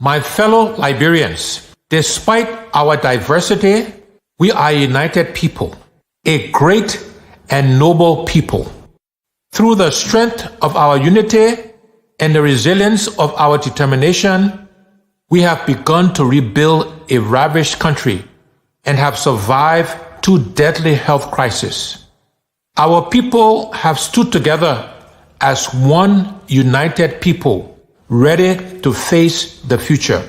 My fellow Liberians, despite our diversity, we are a united people, a great and noble people. Through the strength of our unity and the resilience of our determination, we have begun to rebuild a ravished country and have survived two deadly health crises. Our people have stood together as one united people, ready to face the future.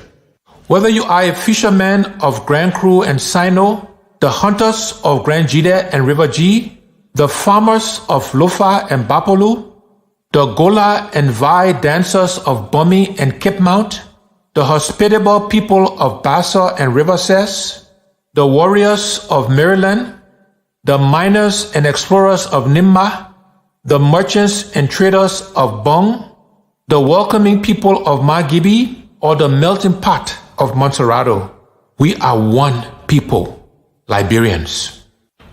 Whether you are a fisherman of Grand Cru and Sino, the hunters of Grand Jide and River G, the farmers of Lofa and Bapolu, the Gola and Vai dancers of Bumi and Cape Mount, the hospitable people of Bassa and River Ses, the warriors of Maryland, the miners and explorers of Nimba, the merchants and traders of Bong, the welcoming people of Magibi, or the melting pot of Montserrado. We are one people, Liberians.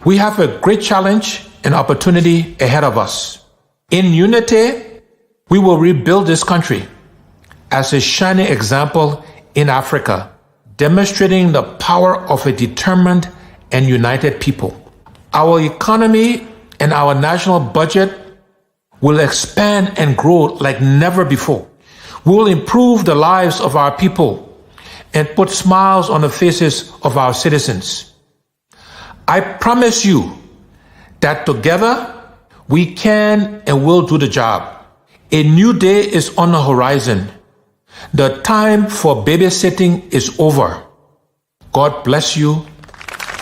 We have a great challenge and opportunity ahead of us. In unity, we will rebuild this country as a shining example in Africa, demonstrating the power of a determined and united people. Our economy and our national budget will expand and grow like never before. We will improve the lives of our people and put smiles on the faces of our citizens. I promise you that together we can and will do the job. A new day is on the horizon. The time for babysitting is over. God bless you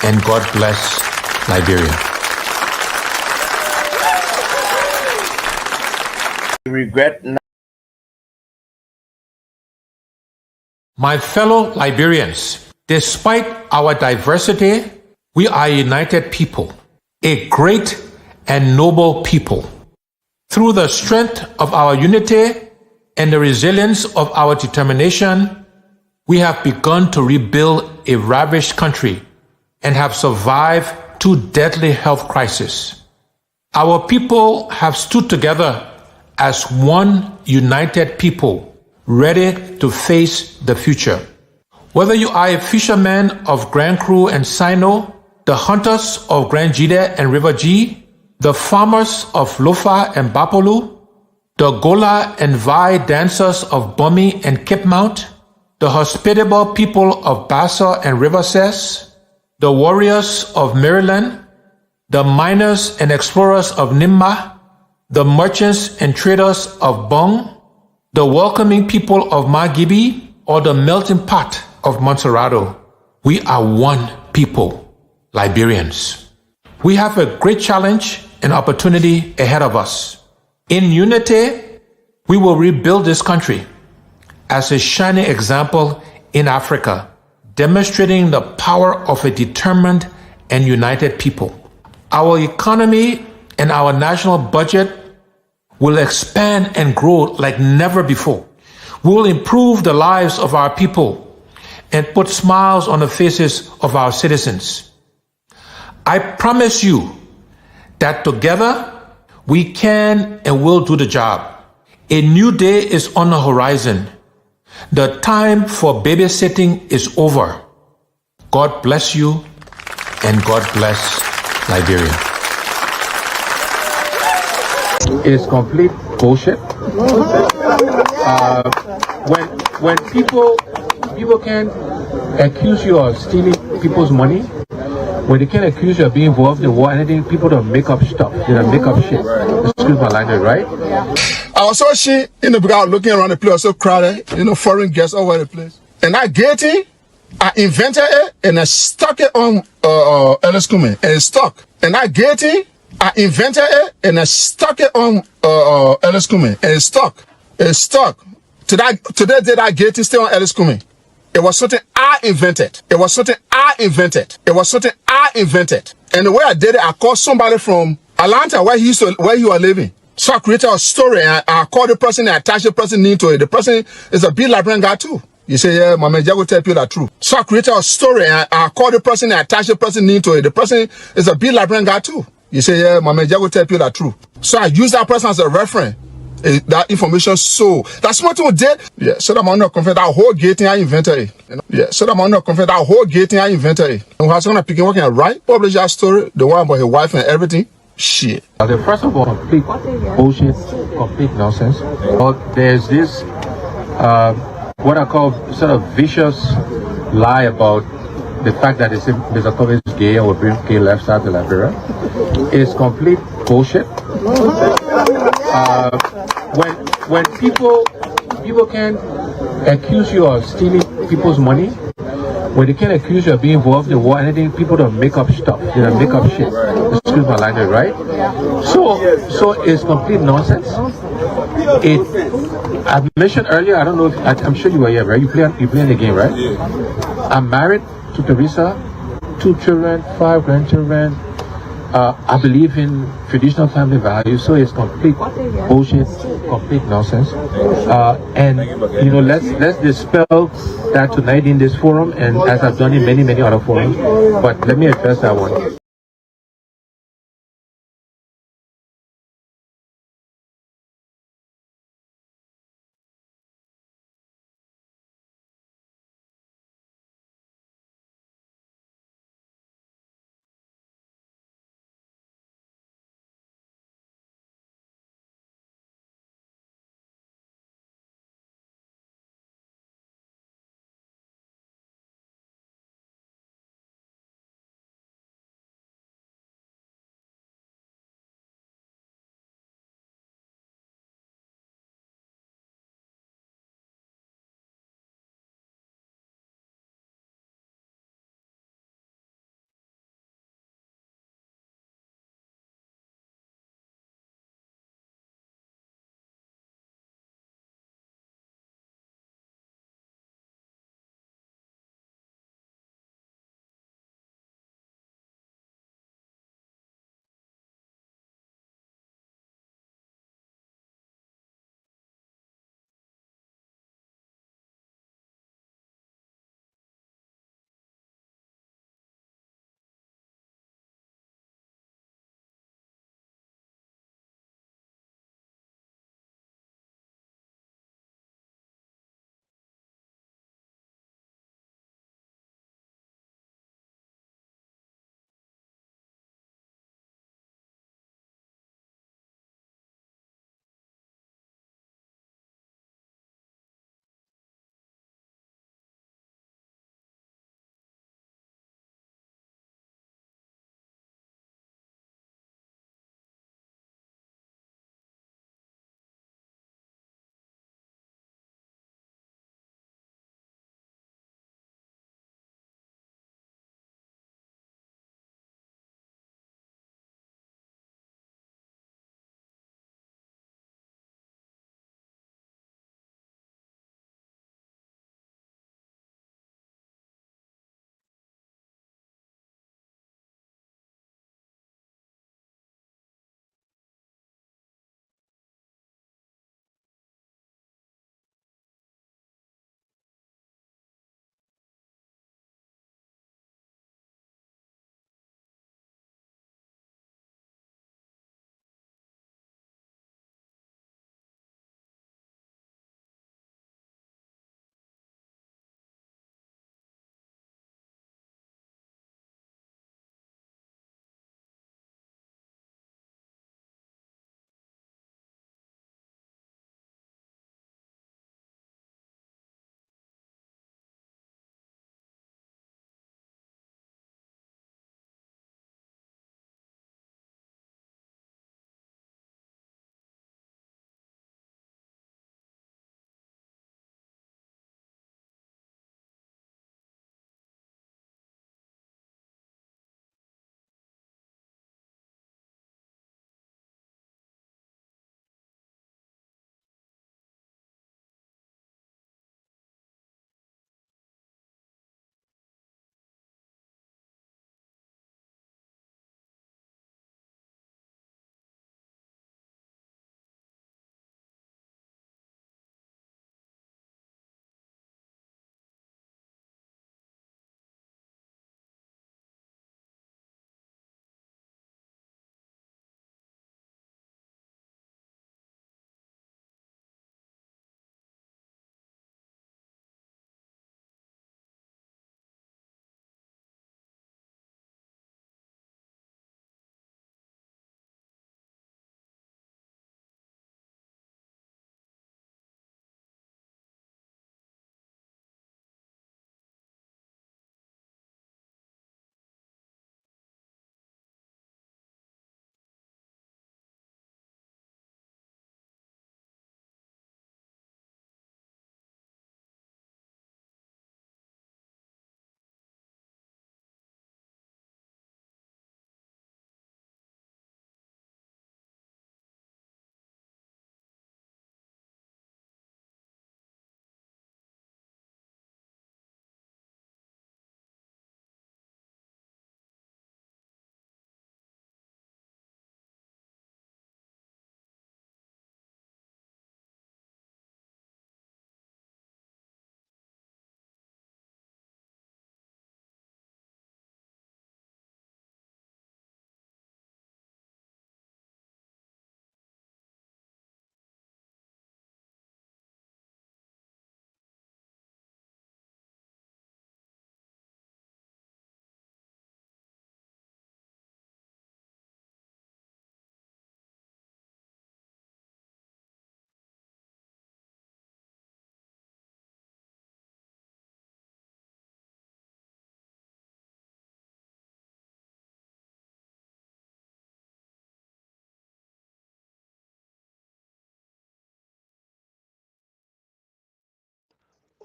and God bless Liberia. Regret. My fellow Liberians, despite our diversity, we are a united people, a great and noble people. Through the strength of our unity and the resilience of our determination, we have begun to rebuild a ravished country and have survived two deadly health crises. Our people have stood together as one united people, ready to face the future. Whether you are a fisherman of Grand Cru and Sino, the hunters of Grand Jide and River G, the farmers of Lofa and Bapolu, the Gola and Vai dancers of Bumi and Cape Mount, the hospitable people of Bassa and River Ses, the warriors of Maryland, the miners and explorers of Nimba, the merchants and traders of Bong, the welcoming people of Magibi, or the melting pot of Montserrado. We are one people, Liberians. We have a great challenge and opportunity ahead of us. In unity, we will rebuild this country as a shining example in Africa, demonstrating the power of a determined and united people. Our economy and our national budget will expand and grow like never before. We will improve the lives of our people and put smiles on the faces of our citizens. I promise you that together we can and will do the job. A new day is on the horizon. The time for babysitting is over. God bless you and God bless Liberia. Is complete bullshit. When people can accuse you of stealing people's money, when they can accuse you of being involved in war, anything, people don't make up stuff. They don't make up shit. Excuse my language, right? I was so shit in the crowd looking around the place, so crowded, foreign guests all over the place. And I get it, I invented it, and I stuck it on Ellis Kume, and it stuck. And I get it, I invented it, and I stuck it on Ellis Kume, and it stuck. It stuck. Today did I get it still on Ellis Kume? It was something I invented. It was something I invented. It was something I invented. And the way I did it, I called somebody from Atlanta, where you are living. So I created a story, and I called the person and attached the person name to it. The person is a big Liberian guy too. You say, yeah, my man, will tell you the truth. So I created a story, and I called the person and attached the person name to it. The person is a big Liberian guy too. You say, yeah, my man, will tell you the truth. So I used that person as a reference That information so that small thing we did, yeah, so that man not confess that whole gay thing I invented it. You know? Yeah, so that man not confess that whole gay thing I invented it. And how someone picking working right, publish that story, the one about his wife and everything. Shit. The first of all, complete bullshit, complete nonsense. But there's this, what I call sort of vicious lie about the fact that Mr. Kobe is gay or bring gay lifestyle to Liberia. It's complete bullshit. When people can accuse you of stealing people's money, when they can accuse you of being involved in war, anything, people don't make up stuff. They don't make up shit. Excuse my language, right? So it's complete nonsense. I mentioned earlier, I don't know if I'm sure you were here, right? You playing the game, right? I'm married to Teresa, 2 children, 5 grandchildren. I believe in traditional family values, so it's complete bullshit, complete nonsense. And you know, let's dispel that tonight in this forum, and as I've done in many other forums. But let me address that one.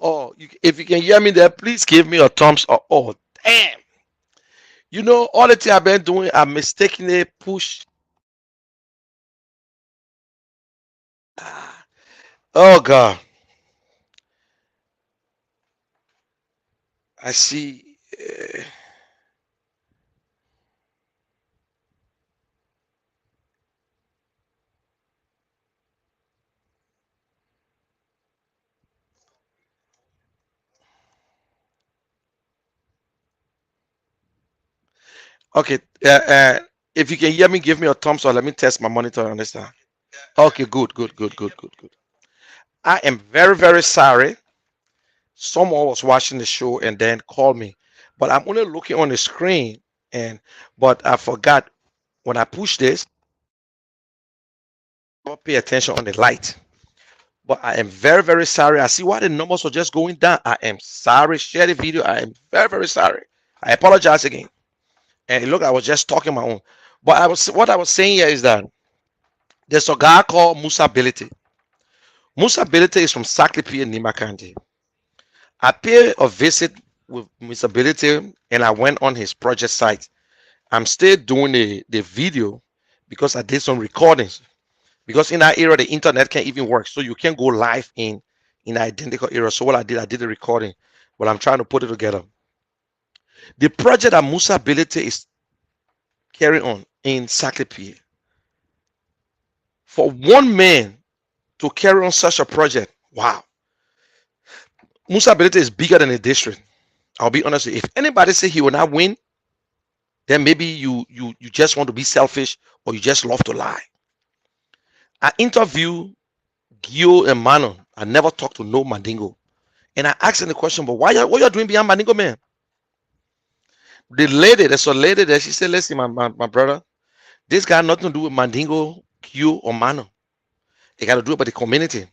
Oh, if you can hear me there, please give me a thumbs up. Oh, damn. You know, all the thing I've been doing, I mistakenly push. Ah, oh, God. I see. Okay. If you can hear me, give me a thumbs up. Let me test my monitor. Understand? Okay, good, good, good, good, good, good. I am very, very sorry. Someone was watching the show and then called me, but I'm only looking on the screen, and but I forgot when I push this, don't pay attention on the light. But I am very, very sorry. I see why the numbers are just going down. I am sorry. Share the video. I am very, very sorry. I apologize again. And look, I was just talking my own. But what I was saying here is that there's a guy called Musa Ability. Musa Ability is from Saklipi in Nima County. I paid a visit with Musa Ability and I went on his project site. I'm still doing the video because I did some recordings. Because in that area, the internet can't even work. So you can't go live in identical area. So what I did the recording, but I'm trying to put it together. The project that Musa Ability is carrying on in Saklipi, for one man to carry on such a project, wow. Musa Ability is bigger than a district. I'll be honest with you. If anybody say he will not win, then maybe you just want to be selfish or you just love to lie. I interviewed Gio and Manon. I never talked to no Mandingo. And I asked him the question, but what you doing behind Mandingo, man? The lady, there's a lady there, she said, listen, my brother, this got nothing to do with Mandingo, Gio, or Manon. It got to do with the community.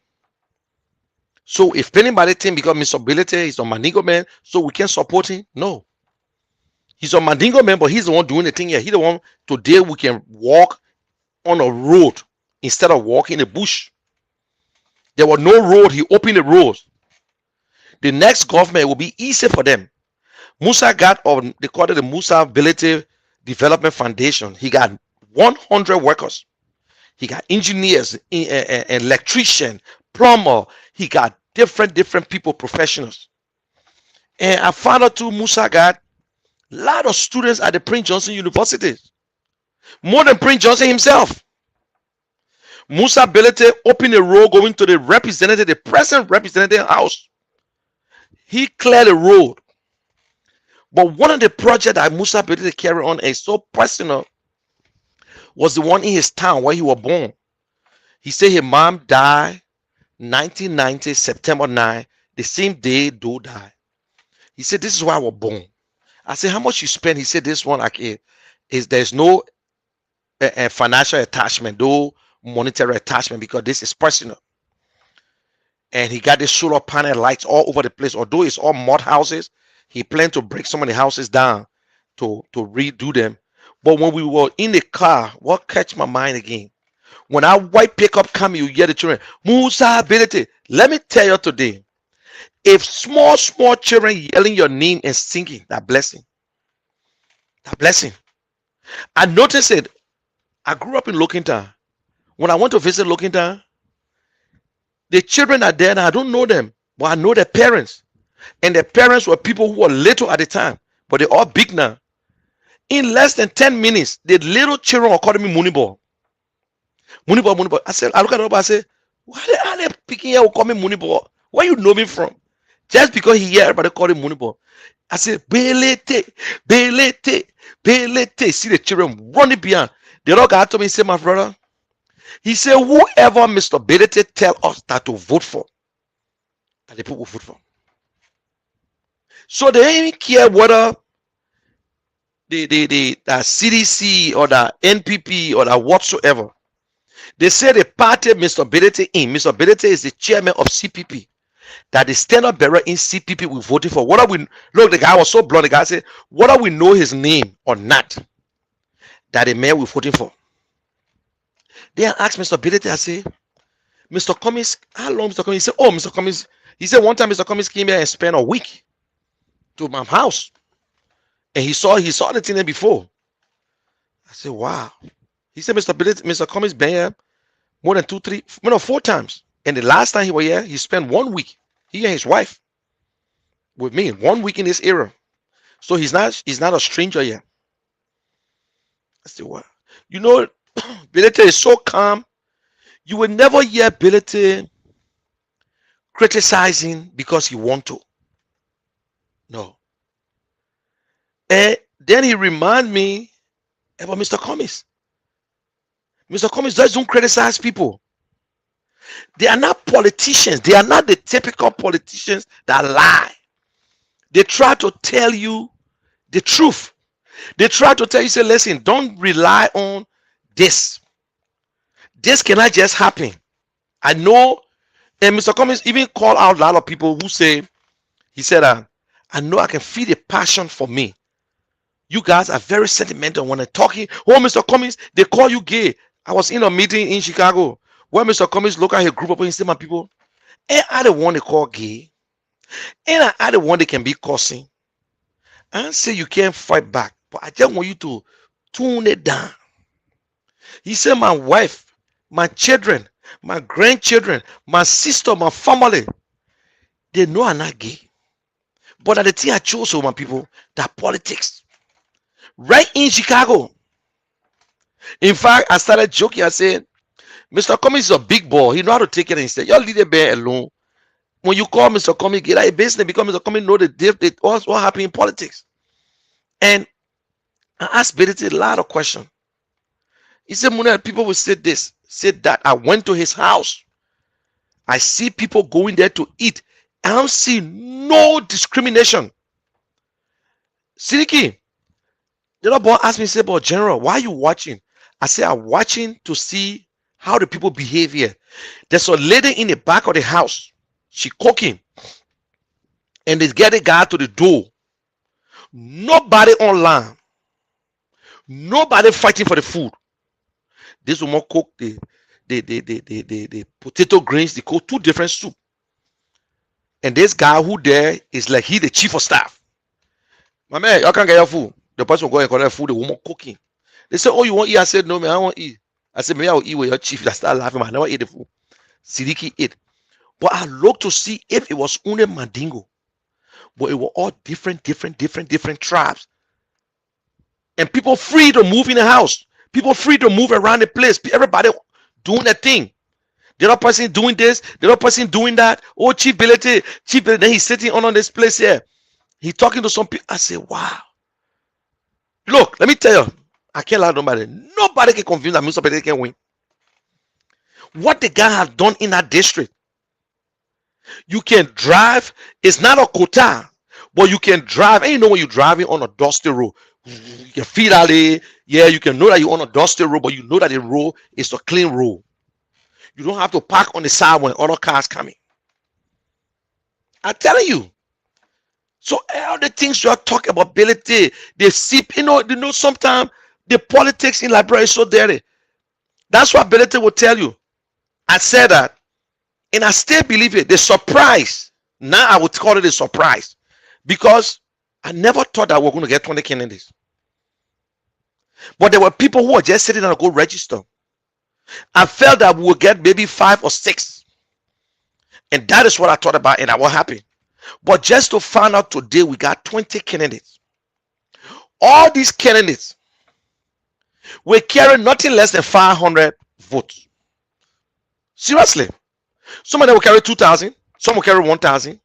So if anybody think because Mr. Ability is a Mandingo man, so we can support him, no. He's a Mandingo man, but he's the one doing the thing here. He's the one today we can walk on a road instead of walking in the bush. There was no road. He opened the road. The next government will be easy for them. Musa got, or they call it the Musa Ability Development Foundation. He got 100 workers. He got engineers, electrician, plumber. He got different people, professionals. And I found out too, Musa got a lot of students at the Prince Johnson University. More than Prince Johnson himself. Musa Ability opened a road going to the present representative house. He cleared the road. But one of the projects that Musa Ability carry on is so personal was the one in his town where he was born. He said his mom died 1990, September 9, the same day Doe died. He said, this is why I was born. I said, how much you spend? He said, this one is there's no financial attachment, no monetary attachment, because this is personal. And he got the solar panel lights all over the place. Although it's all mud houses, he planned to break some of the houses down to redo them. But when we were in the car, what catch my mind again? When our white pickup come, you hear the children, Musa Ability. Let me tell you today, if small children yelling your name and singing, that blessing. That blessing. I noticed it. I grew up in Lokintown. When I went to visit Lokintown, the children are there and I don't know them, but I know their parents. And their parents were people who were little at the time, but they're all big now. In less than 10 minutes, the little children were calling me Moneyball. Moneyball. I look at them, I say, why are they picking here who call me Moneyball? Where you know me from? Just because he hear everybody call him Moneyball. I said, Belete. See the children running behind. The other guy told me, he said, my brother, he said, whoever Mr. Belete tell us that to vote for, that the people will vote for. So they don't even care whether the CDC or the NPP or the whatsoever. They say the party Mr. Ability in. Mr. Ability is the chairman of CPP. That the standard bearer in CPP we voted for. Whether we look, the guy was so blunt. The guy said, whether we know his name or not, that the mayor we voting for. Then I asked Mr. Ability, I say, Mr. Cummings, how long Mr. Cummings? He said, oh, Mr. Cummings, He said one time Mr. Cummings came here and spent a week to my house, and he saw the thing there before. I said, wow. He said Mr. Cummings been here more than 4 times. And the last time he was here, he spent 1 week. He and his wife with me 1 week in this area. So he's not a stranger here. I said, wow. You know, Bilete is so calm. You will never hear Bilete criticizing because he want to. No. And then he remind me about Mr. Cummings. Mr. Cummings doesn't criticize people. They are not politicians. They are not the typical politicians that lie. They try to tell you the truth. They try to tell you, say, listen, don't rely on this. This cannot just happen. I know, and Mr. Cummings even called out a lot of people who say, he said, I know I can feel the passion for me. You guys are very sentimental when they're talking. Oh, Mr. Cummings, they call you gay. I was in a meeting in Chicago where Mr. Cummings looked at a group of people and said, my people, ain't I the one they call gay? Ain't I the one they can be cursing? I don't say you can't fight back, but I just want you to tune it down. He said, my wife, my children, my grandchildren, my sister, my family, they know I'm not gay. But at the thing I chose for my people, that politics. Right in Chicago. In fact, I started joking. I said, Mr. Cummings is a big boy. He know how to take it instead. Y'all leave the bear alone. When you call Mr. Cummings, get out of business because Mr. Cummings know what happened in politics. And I asked Bilete a lot of questions. He said, Munel, people will say this, say that. I went to his house. I see people going there to eat. I don't see no discrimination. Sidiki, the other boy asked me, say, but General, why are you watching? I said, I'm watching to see how the people behave here. There's a lady in the back of the house. She cooking. And they get a guy to the door. Nobody online. Nobody fighting for the food. This woman cook the potato greens. They cook 2 different soup. And this guy who there is like he the chief of staff. My man, y'all can't get your food. The person will go and collect food. The woman cooking. They say, oh, you want to eat? I said, no, man, I don't want to eat. I said, maybe I'll eat with your chief. I start laughing. I never ate the food. Sidiki ate. But I looked to see if it was only Mandingo. But it were all different tribes. And people free to move in the house. People free to move around the place. Everybody doing their thing. The other person doing this. The other person doing that. Oh, Chief Bilete. Then he's sitting on this place here. He's talking to some people. I say, wow. Look, let me tell you. I can't lie to nobody. Nobody can convince that Mr. Bilete can win. What the guy has done in that district. You can drive. It's not a quota, but you can drive. And you know when you're driving on a dusty road, you can feel that. Yeah, you can know that you're on a dusty road, but you know that the road is a clean road. You don't have to park on the side when other cars coming. I'm telling you. So all the things you're talking about, ability, they see, you know, sometimes the politics in Liberia is so dirty. That's what ability will tell you. I said that. And I still believe it. The surprise. Now I would call it a surprise. Because I never thought that we were going to get 20 candidates. But there were people who were just sitting and go register. I felt that we would get maybe 5 or 6. And that is what I thought about and I was happy. But just to find out today, we got 20 candidates. All these candidates will carry nothing less than 500 votes. Seriously. Some of them will carry 2,000. Some will carry 1,000.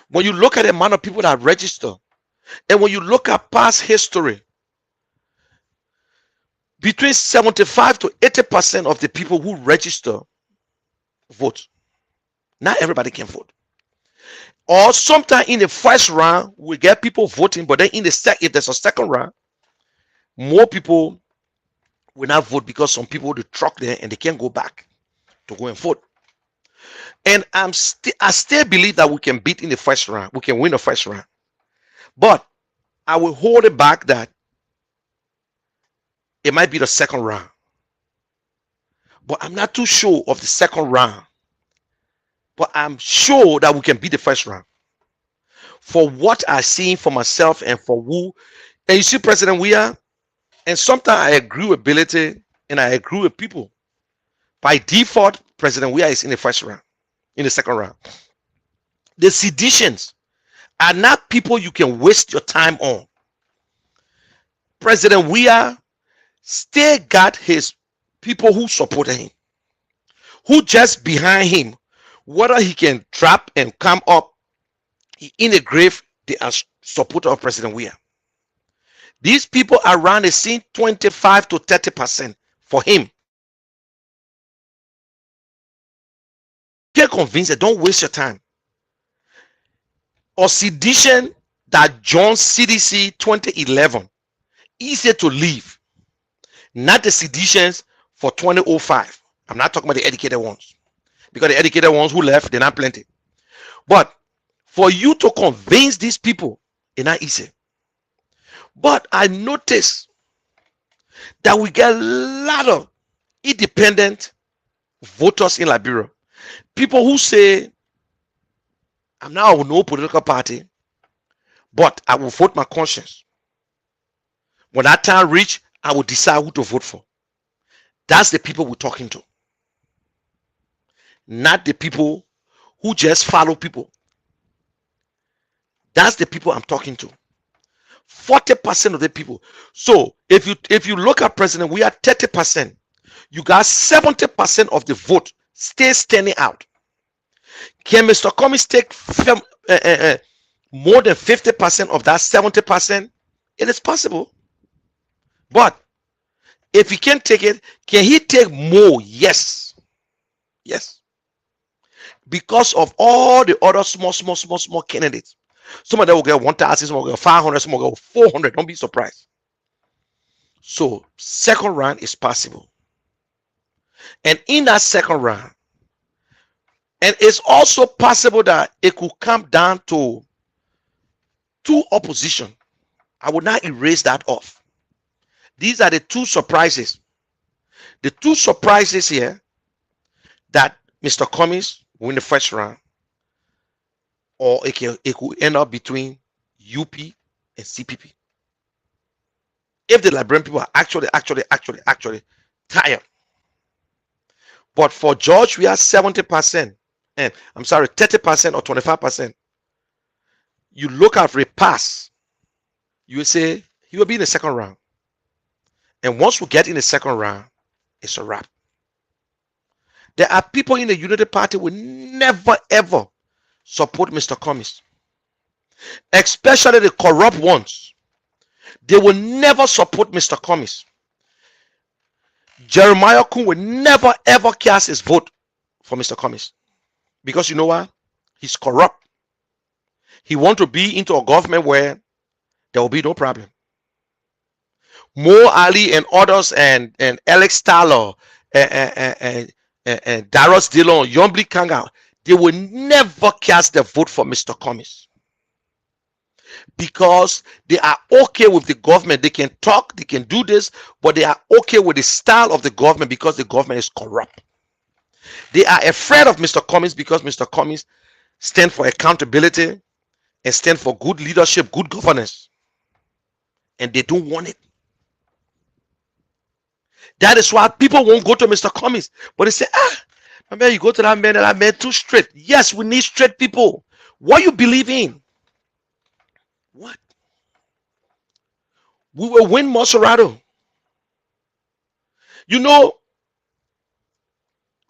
When you look at the amount of people that register, and when you look at past history, between 75 to 80% of the people who register vote. Not everybody can vote. Or sometime in the first round, we get people voting, but then in the if there's a second round, more people will not vote because some people will truck there and they can't go back to go and vote. And I still believe that we can beat in the first round. We can win the first round. But I will hold it back that it might be the second round. But I'm not too sure of the second round. but I'm sure that we can beat the first round. For what I seen for myself and for who, and you see, President Weah, and sometimes I agree with ability and I agree with people. By default, President Weah is in the first round, in the second round. The seditions are not people you can waste your time on. President Weah still got his people who supported him, who just behind him, whether he can drop and come up in the grave, they are supporter of President Weah. These people around the scene 25 to 30% for him. Get convinced, don't waste your time. Or sedition that John CDC 2011, easier to leave. Not the seditions for 2005. I'm not talking about the educated ones, because the educated ones who left, they're not plenty. But for you to convince these people, it's not easy. But I notice that we get a lot of independent voters in Liberia. People who say, I'm now with no political party, but I will vote my conscience. When that time reach, I will decide who to vote for. That's the people we're talking to. Not the people who just follow people. That's the people I'm talking to. 40% of the people. So if you look at President, we are 30%. You got 70% of the vote stay standing out. Can Mr. Cummings take more than 50% of that 70%? It is possible. But if he can't take it, can he take more? Yes. Yes. Because of all the other small candidates. Some of them will get 1,000, some will get 500, some will get 400. Don't be surprised. So, second round is possible. And in that second round, and it's also possible that it could come down to two opposition. I would not erase that off. These are the two surprises. The two surprises here that Mr. Cummings win the first round, or it could end up between UP and CPP. If the Liberian people are actually tired. But for George, we are 70%. And I'm sorry, 30% or 25%. You look at repass, you will say he will be in the second round. And once we get in the second round, it's a wrap. There are people in the Unity Party who will never ever support Mr. Cummings, especially the corrupt ones. They will never support Mr. Cummings. Jeremiah Kun will never ever cast his vote for Mr. Cummings, because you know what? He's corrupt. He wants to be into a government where there will be no problem. Mo Ali and others and Alex Tyler and Darius Dillon, Yombli Kanga, they will never cast their vote for Mr. Cummings, because they are okay with the government. They can talk, they can do this, but they are okay with the style of the government because the government is corrupt. They are afraid of Mr. Cummings because Mr. Cummings stands for accountability and stands for good leadership, good governance, and they don't want it. That is why people won't go to Mr. Cummings, but they say, man, you go to that man too straight. Yes, we need straight people. What you believe in? What? We will win Monserrato. You know,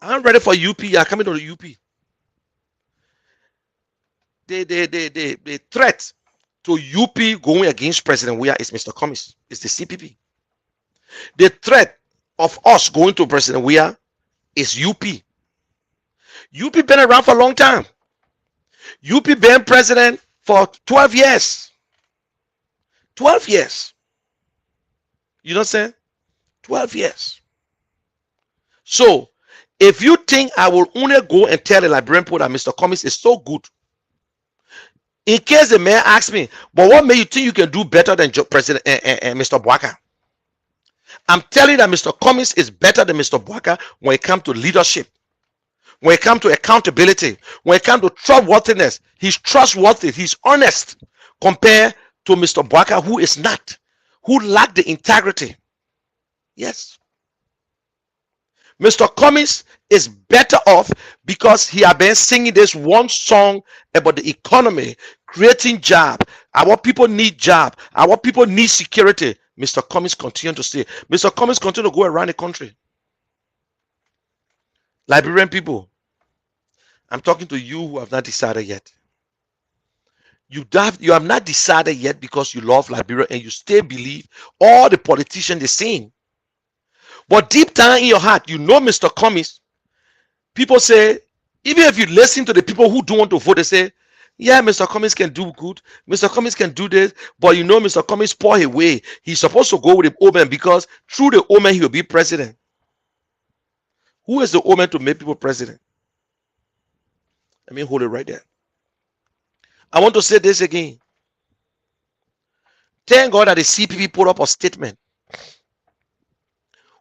I'm ready for UP. I'm coming to the UP. The threat to UP going against President Weah is Mr. Cummings. It's the CPP. The threat of us going to President Weah is UP. UP been around for a long time. UP been president for 12 years. 12 years. You know what I'm saying? 12 years. So, if you think I will only go and tell the Liberian people that Mr. Cummings is so good, in case the mayor asks me, but what made you think you can do better than President Mr. Boaka? I'm telling you that Mr. Cummings is better than Mr. Boaka when it comes to leadership, When it comes to accountability, when it comes to trustworthiness, he's trustworthy, he's honest compared to Mr. Boaka, who is not, who lack the integrity. Yes. Mr. Cummings is better off because he has been singing this one song about the economy, creating job. Our people need job. Our people need security. Mr. Cummings continue to stay. Mr. Cummings continue to go around the country. Liberian people, I'm talking to you who have not decided yet. You have not decided yet because you love Liberia and you still believe all the politicians they're saying. But deep down in your heart, you know Mr. Cummings. People say, even if you listen to the people who don't want to vote, they say, yeah, Mr. Cummings can do good. Mr. Cummings can do this. But you know Mr. Cummings pour away. He's supposed to go with the old man because through the old man, he will be president. Who is the old man to make people president? Let me hold it right there. I want to say this again. Thank God that the CPP put up a statement.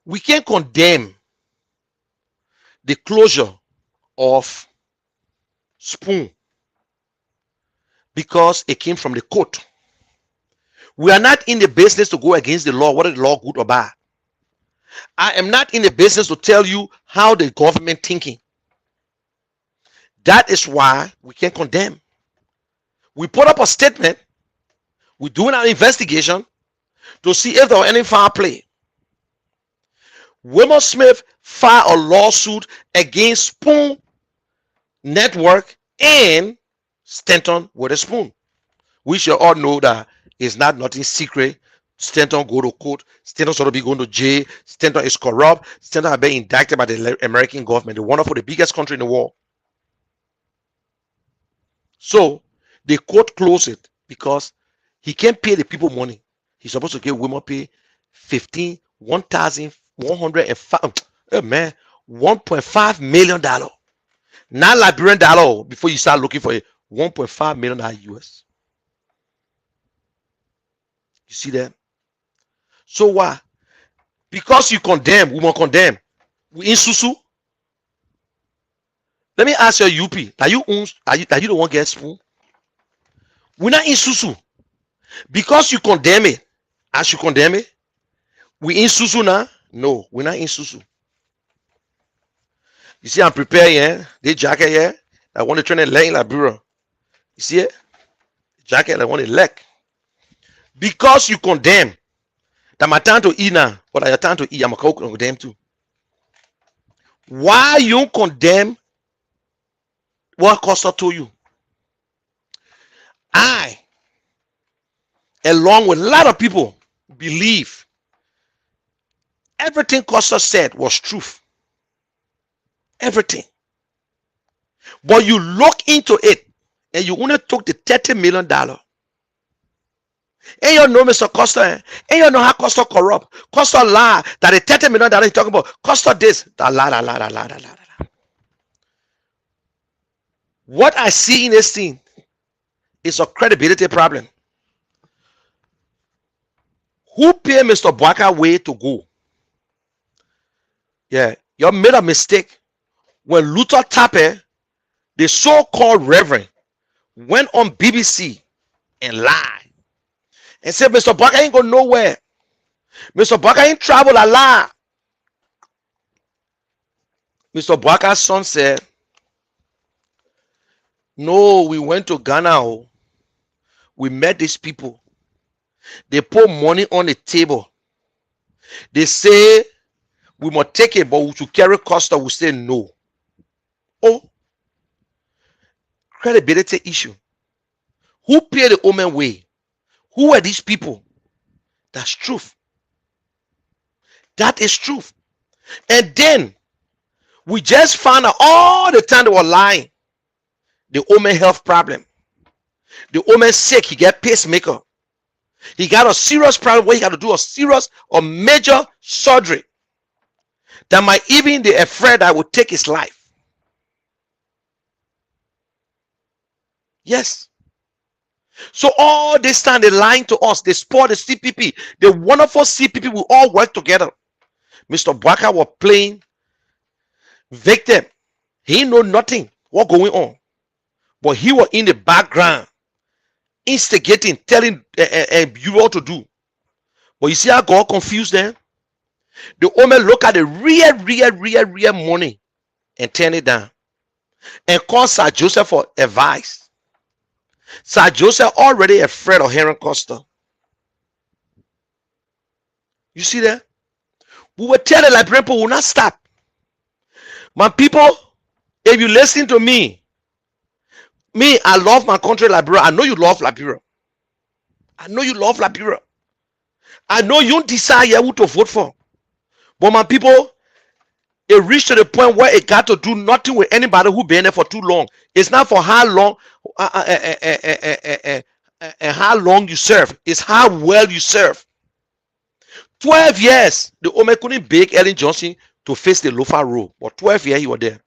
We can condemn the closure of Spoon because it came from the court. We are not in the business to go against the law, whether the law good or bad. I am not in the business to tell you how the government thinking. That is why we can condemn. We put up a statement. We're doing our investigation to see if there was any foul play. Wilmer Smith filed a lawsuit against Spoon Network and Stanton with a spoon. We should all know that it's not nothing secret. Stanton go to court. Stanton sort of be going to jail. Stanton is corrupt. Stanton has been indicted by the American government, the biggest country in the world. So the court closed it because he can't pay the people money. He's supposed to give Wilmer pay $1.5 million. Not Liberian dollar before you start looking for it. $1.5 million US. You see that? So why? Because you condemn, we won't condemn. We in Susu. Let me ask you, UP. Are you the one get spoon? We're not in Susu. Because you condemn it, as you condemn it, we in Susu now? No, we're not in Susu. You see, I'm preparing, yeah? The jacket, yeah? I want to train a leg in Liberia. You see it? Jacket, I want to leg. Because you condemn, that my time to eat now, but your time to eat, I'm a condemn too. Why you condemn what Costa told you? I, along with a lot of people, believe everything Costa said was truth. Everything. But you look into it and you only took the $30 million. And you know Mr. Costa, and you know how Costa corrupt. Costa lie that the $30 million he's talking about, Costa this, la. What I see in this thing is a credibility problem. Who paid Mr. Boaka way to go? Yeah, you made a mistake when Luther Tappe, the so-called reverend, went on BBC and lied and said Mr. Boaka ain't go nowhere. Mr. Boaka ain't travel a lot. Mr. Boaka's son said, no, we went to Ghana. We met these people. They put money on the table. They say we must take it, but we should carry Costa. We say no. Oh, credibility issue. Who paid the Omen way? Who were these people? That's truth. That is truth. And then we just found out all the time they were lying. The Omen health problem. The Omen sick. He got pacemaker. He got a serious problem where he had to do a serious or major surgery that might even be afraid that would take his life. Yes. So all this time they're lying to us. They spoil the CPP. The wonderful CPP will all work together. Mr. Boaka was playing victim He know nothing what going on, but he was in the background instigating, telling you what to do. But you see how God confused them? The woman look at the real money and turn it down and call Sir Joseph for advice. Sir Joseph already afraid of Henry Costa. You see that? We will tell the Liberian people will not stop. My people, if you listen to me, I love my country, Liberia. I know you love Liberia. I know you love Liberia. I know you decide who to vote for. But my people, it reached to the point where it got to do nothing with anybody who been there for too long. It's not for how long and how long you serve. It's how well you serve. 12 years, the Omer couldn't beg Ellen Johnson to face the Lofa role. But 12 years he was there.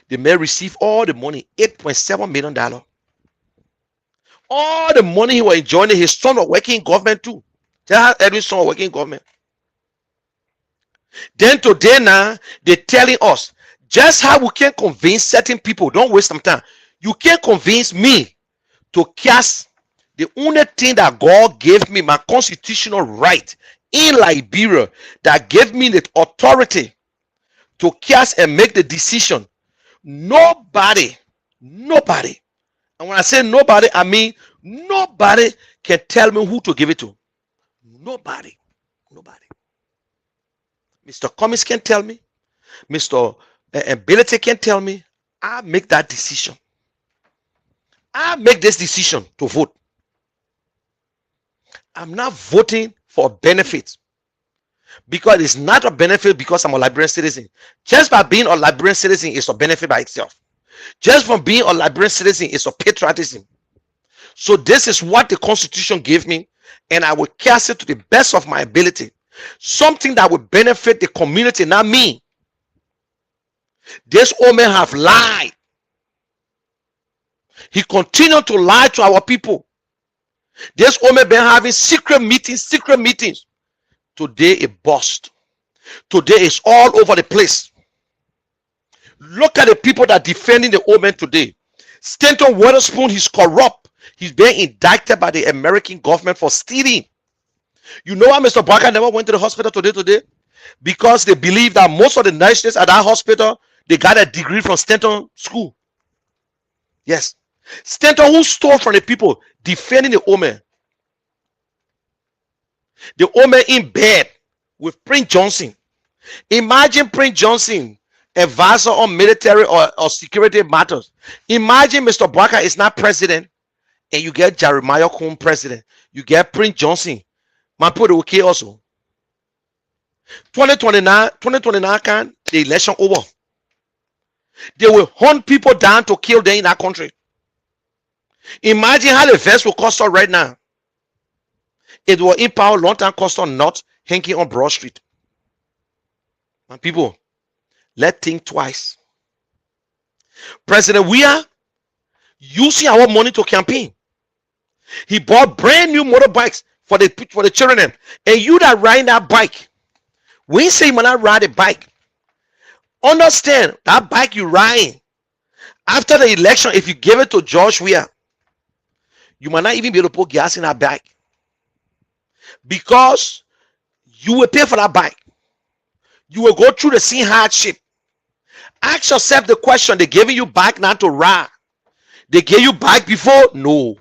The man received all the money, $8.7 million. All the money he was enjoying, his son was working in government too. Tell how Edwin's son was working in government. Then today now, they're telling us just how we can convince certain people. Don't waste some time. You can't convince me to cast the only thing that God gave me, my constitutional right in Liberia, that gave me the authority to cast and make the decision. Nobody, and when I say nobody, I mean nobody can tell me who to give it to. Nobody. Mr. Cummings can tell me. Mr. Ability can tell me. I make that decision. I make this decision to vote. I'm not voting for benefits, because it's not a benefit because I'm a Liberian citizen. Just by being a Liberian citizen is a benefit by itself. Just from being a Liberian citizen is a patriotism. So this is what the Constitution gave me, and I will cast it to the best of my ability. Something that will benefit the community, not me. This old man have lied. He continued to lie to our people. This old man been having secret meetings. Today it burst. Today it's all over the place. Look at the people that are defending the old man today. Stanton Witherspoon, he's corrupt. He's being indicted by the American government for stealing. You know why Mr. Barker never went to the hospital today? Because they believe that most of the nurses at that hospital, they got a degree from Stanton School. Yes. Stanton, who stole from the people, defending the old man. The old man in bed with Prince Johnson. Imagine Prince Johnson, advisor on military or security matters. Imagine Mr. Barker is not president, and you get Jeremiah Cohn president. You get Prince Johnson. Man, put it okay also. 2029 can the election over. They will hunt people down to kill them in that country. Imagine how the vest will cost us right now. It will empower long-term cost us not hanging on Broad Street. My people, let's think twice. President Weah using our money to campaign. He bought brand new motorbikes for the children. And you that ride that bike, when you say you might not ride a bike, understand that bike you ride after the election, if you give it to George Weah, you might not even be able to put gas in that bike, because you will pay for that bike. You will go through the same hardship. Ask yourself the question: they giving you bike not to ride? They gave you bike before? No.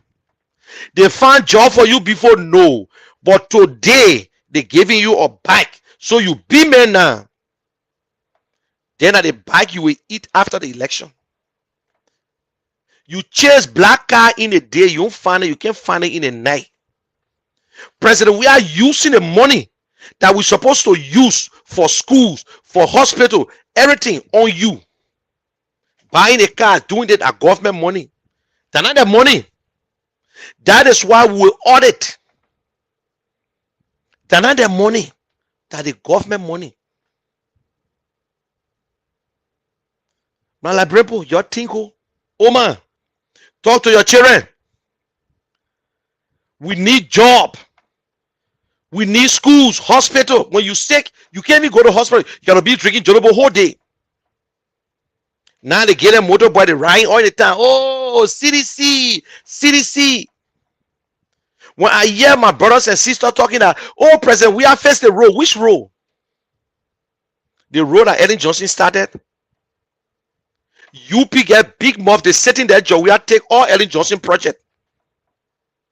They found job for you before? No. But today they giving you a bike, so you be man now. Then at the bike you will eat after the election. You chase black car in the day, you won't find it. You can't find it in the night. President, we are using the money that we're supposed to use for schools, for hospital, everything on you. Buying a car, doing it at government money. That's not the money. That is why we will audit. That's not the money. That's the government money. My Librebo, your tinko, Oma, talk to your children. We need job. We need schools, hospital. When you're sick, you can't even go to hospital. You gotta be drinking Jolobo whole day. Now they get a motorbike, they ride all the time. Oh, CDC, CDC. When I hear my brothers and sisters talking that, oh, President, we have faced the road. Which road? The road that Ellen Johnson started. UP get big mouth. They sit in their job. We have take all Ellen Johnson project.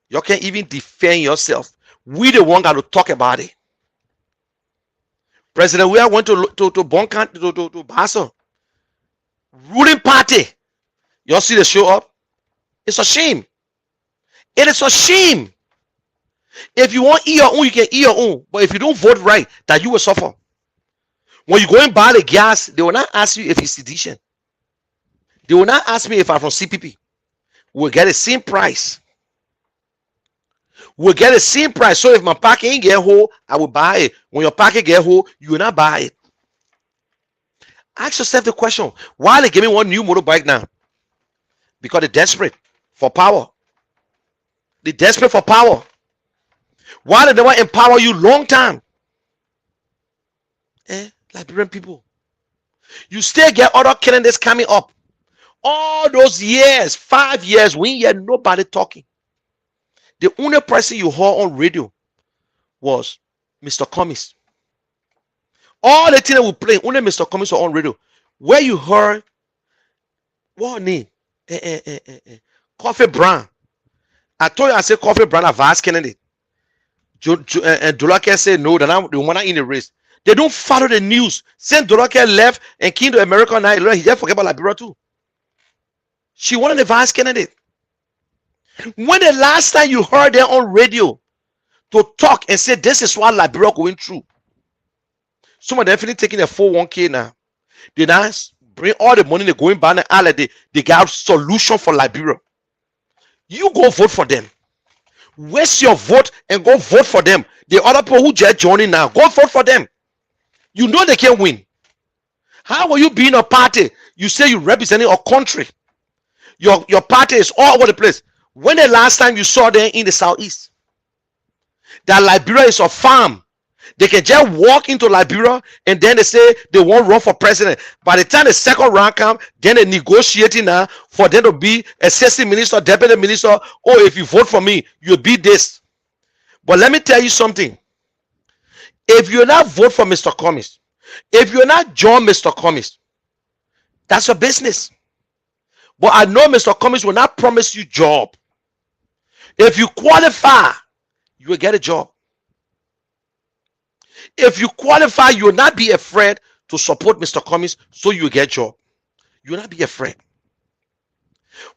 You can't even defend yourself. We the one got to talk about it. President, we are went to Bonkan to Basel. Ruling party. Y'all see the show up? It's a shame. It is a shame. If you want eat your own, you can eat your own. But if you don't vote right, that you will suffer. When you go and buy the gas, they will not ask you if it's sedition. They will not ask me if I'm from CPP. We'll get the same price. We'll get the same price. So if my packet ain't get whole, I will buy it. When your packet get whole, you will not buy it. Ask yourself the question, why they give me one new motorbike now? Because they're desperate for power. They're desperate for power. Why they never empower you long time? Liberian people. You still get other candidates coming up. All those years, 5 years, we ain't hear nobody talking. The only person you heard on radio was Mr. Cummings. All the things that we play, only Mr. Cummings were on radio. Where you heard, what name? Coffee Brown. I told you I said Coffee Brown a vice candidate. And Dolake said no, they're not in the race. They don't follow the news. Since Dolake left and came to America now, he just forget about Liberia too. She wanted a vice candidate. When the last time you heard them on radio to talk and say this is what Liberia going through? Some of them definitely taking a 401k now. They now bring all the money they going back and they got solution for Liberia. You go vote for them. Waste your vote and go vote for them. The other people who just joining now, go vote for them. You know they can win. How are you being a party? You say you're representing a country. Your party is all over the place. When the last time you saw them in the southeast? That Liberia is a farm. They can just walk into Liberia and then they say they won't run for president. By the time the second round comes, then they're negotiating now for them to be assistant minister, deputy minister. Oh, if you vote for me, you'll be this. But let me tell you something. If you're not vote for Mr. Cummings, if you're not join Mr. Cummings, that's your business. But I know Mr. Cummings will not promise you job. If you qualify, you will get a job. If you qualify, you will not be afraid to support Mr. Cummings so you will get a job. You will not be afraid.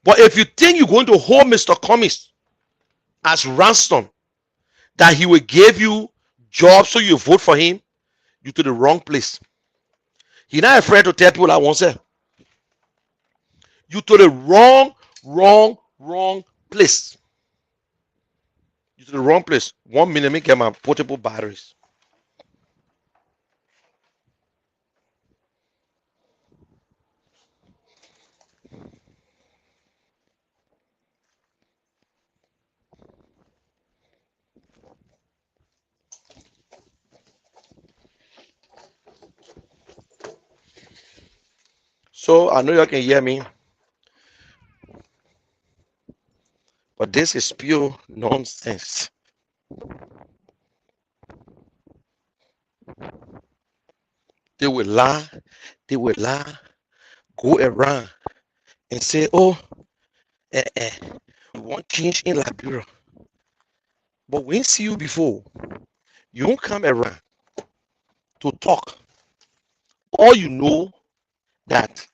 But if you think you're going to hold Mr. Cummings as ransom, that he will give you job so you vote for him, you're to the wrong place. He's not afraid to tell people that won't say. You're to the wrong place. You're to the wrong place. 1 minute, let me get my portable batteries. So I know you can hear me, but this is pure nonsense. They will lie, go around and say, oh, we want change in Liberia. But we see you before. You don't come around to talk. All you know that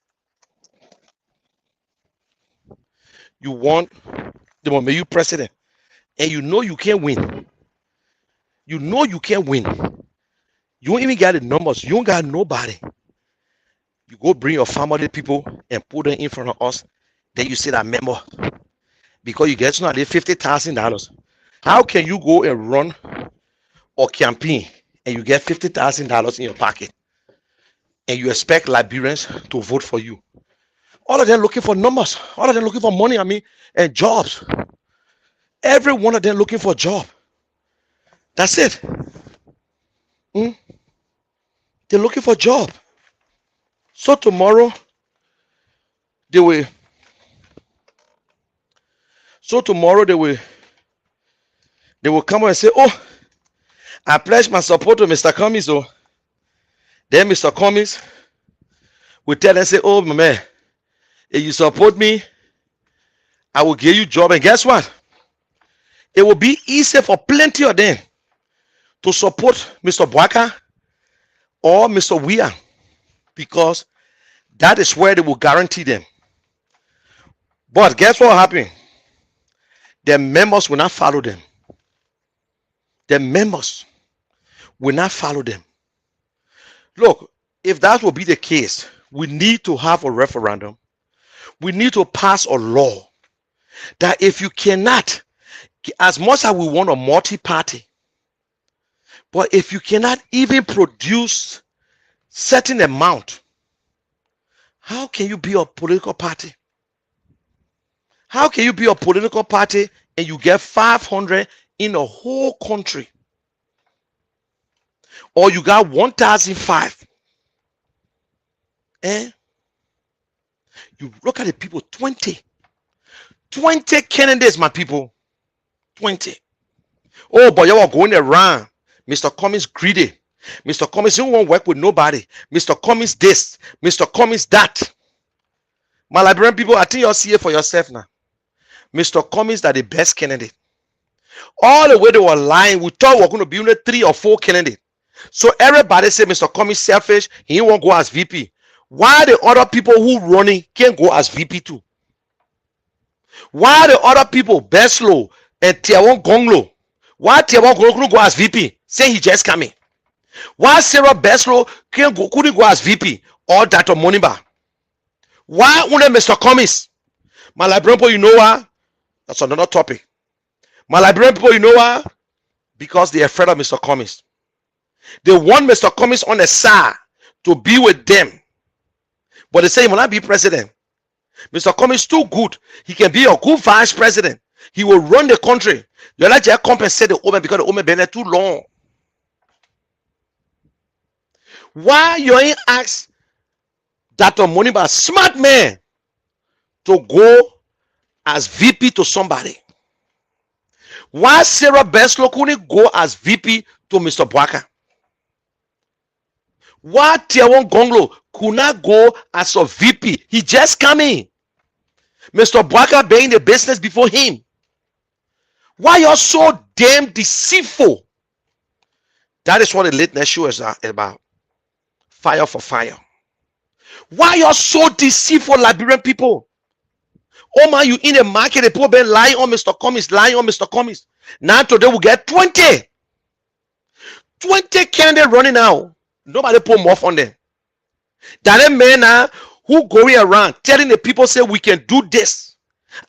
you want the moment you president, and you know you can't win. You know you can't win. You don't even get the numbers. You don't got nobody. You go bring your family people and put them in front of us. Then you say that member because you get $50,000. How can you go and run or campaign and you get $50,000 in your pocket and you expect Liberians to vote for you? All of them looking for numbers. All of them looking for money, and jobs. Every one of them looking for a job. That's it. They're looking for a job. So tomorrow, They will. So tomorrow they will come and say, "Oh, I pledge my support to Mr. Cummings." Oh, then Mr. Cummings will tell them, say, "Oh, my man, if you support me, I will give you job." And guess what? It will be easier for plenty of them to support Mr. Boaka or Mr. Weah, because that is where they will guarantee them. But guess what happened? Their members will not follow them. Their members will not follow them. Look, if that will be the case, we need to have a referendum. We need to pass a law that if you cannot, as much as we want a multi-party, but if you cannot even produce certain amount, how can you be a political party? How can you be a political party and you get 500 in the whole country? Or you got 1,005? Eh? You look at the people, 20 candidates, my people. 20. Oh, but you are going around. Mr. Cummings greedy. Mr. Cummings, you won't work with nobody. Mr. Cummings this. Mr. Cummings that. My Liberian people, I think you'll see it for yourself now. Mr. Cummings are the best candidate. All the way they were lying, we thought we were going to be only 3 or 4 candidates. So everybody said Mr. Cummings selfish, he won't go as VP. Why the other people who running can't go as VP too? Why the other people, Beslow and Tiawon Gonglo, why Tiawon Gonglo go as VP? Say he just coming. Why Sarah Beslow couldn't go as VP or Dr. Moniba? Why only Mr. Cummings? My Liberian people, you know why? That's another topic. My Liberian people, you know why? Because they are afraid of Mr. Cummings. They want Mr. Cummings on the side to be with them. But they say he will not be president. Mr. Cummings is too good. He can be a good vice president. He will run the country. You like to compensate the woman because the woman been there too long. Why you ain't ask Dr. Moniba, smart man, to go as VP to somebody? Why Sarah Beslow couldn't go as VP to Mr. Boaka? Why Tiawon Gonglo could not go as a VP? He just coming. Mr. Boaka being the business before him. Why you're so damn deceitful? That is what the late night show is about. Fire for fire. Why you're so deceitful, Liberian people? Oh man, you in the market, the people been lying on Mr. Cummings, lying on Mr. Cummings. Now today we get 20 candidates running now. Nobody put more on them. That man who going around telling the people, say we can do this.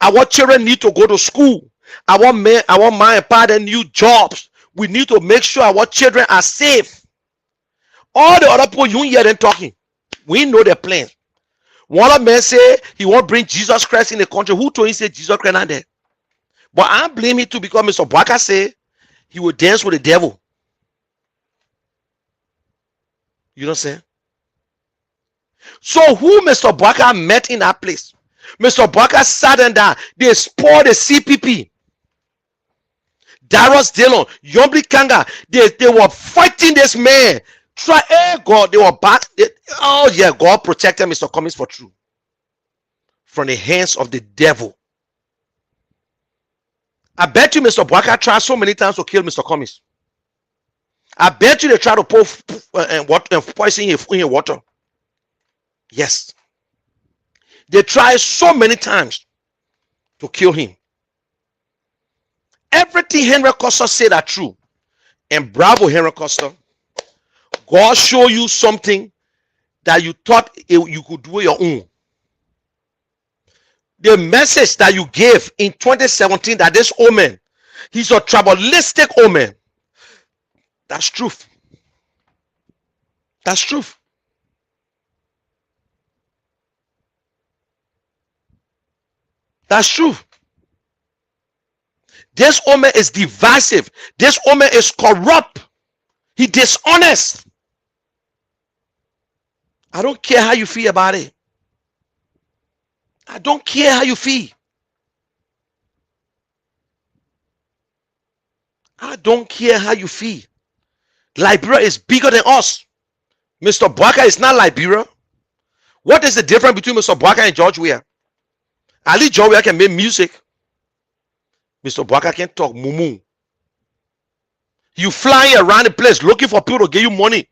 Our children need to go to school. Our man and father need jobs. We need to make sure our children are safe. All the other people, you hear them talking. We know their plan. One of them say he won't bring Jesus Christ in the country. Who told him say Jesus Christ not there? But I blame him too, because Mr. Boaka say he will dance with the devil. You know what I'm saying? So who Mr. Boaka met in that place? Mr. Boaka sat down. They spoiled the CPP. Darius Dillon, Yombli Kanga, they were fighting this man. God, they were back. Oh yeah, God protected Mr. Cummings for true from the hands of the devil. I bet you Mr. Boaka tried so many times to kill Mr. Cummings. I bet you they try to poison him in water. Yes. They tried so many times to kill him. Everything Henry Costa said are true. And bravo, Henry Costa. God show you something that you thought you could do your own. The message that you gave in 2017 that this old man, he's a tribalistic old man. That's truth. That's truth. That's true. This woman is divisive. This woman is corrupt. He dishonest. I don't care how you feel about it. I don't care how you feel. I don't care how you feel. Liberia is bigger than us. Mr. Boaka is not Liberia. What is the difference between Mr. Boaka and George Weah? At least George Weah can make music. Mr. Boaka can talk mumu. You flying around the place looking for people to give you money.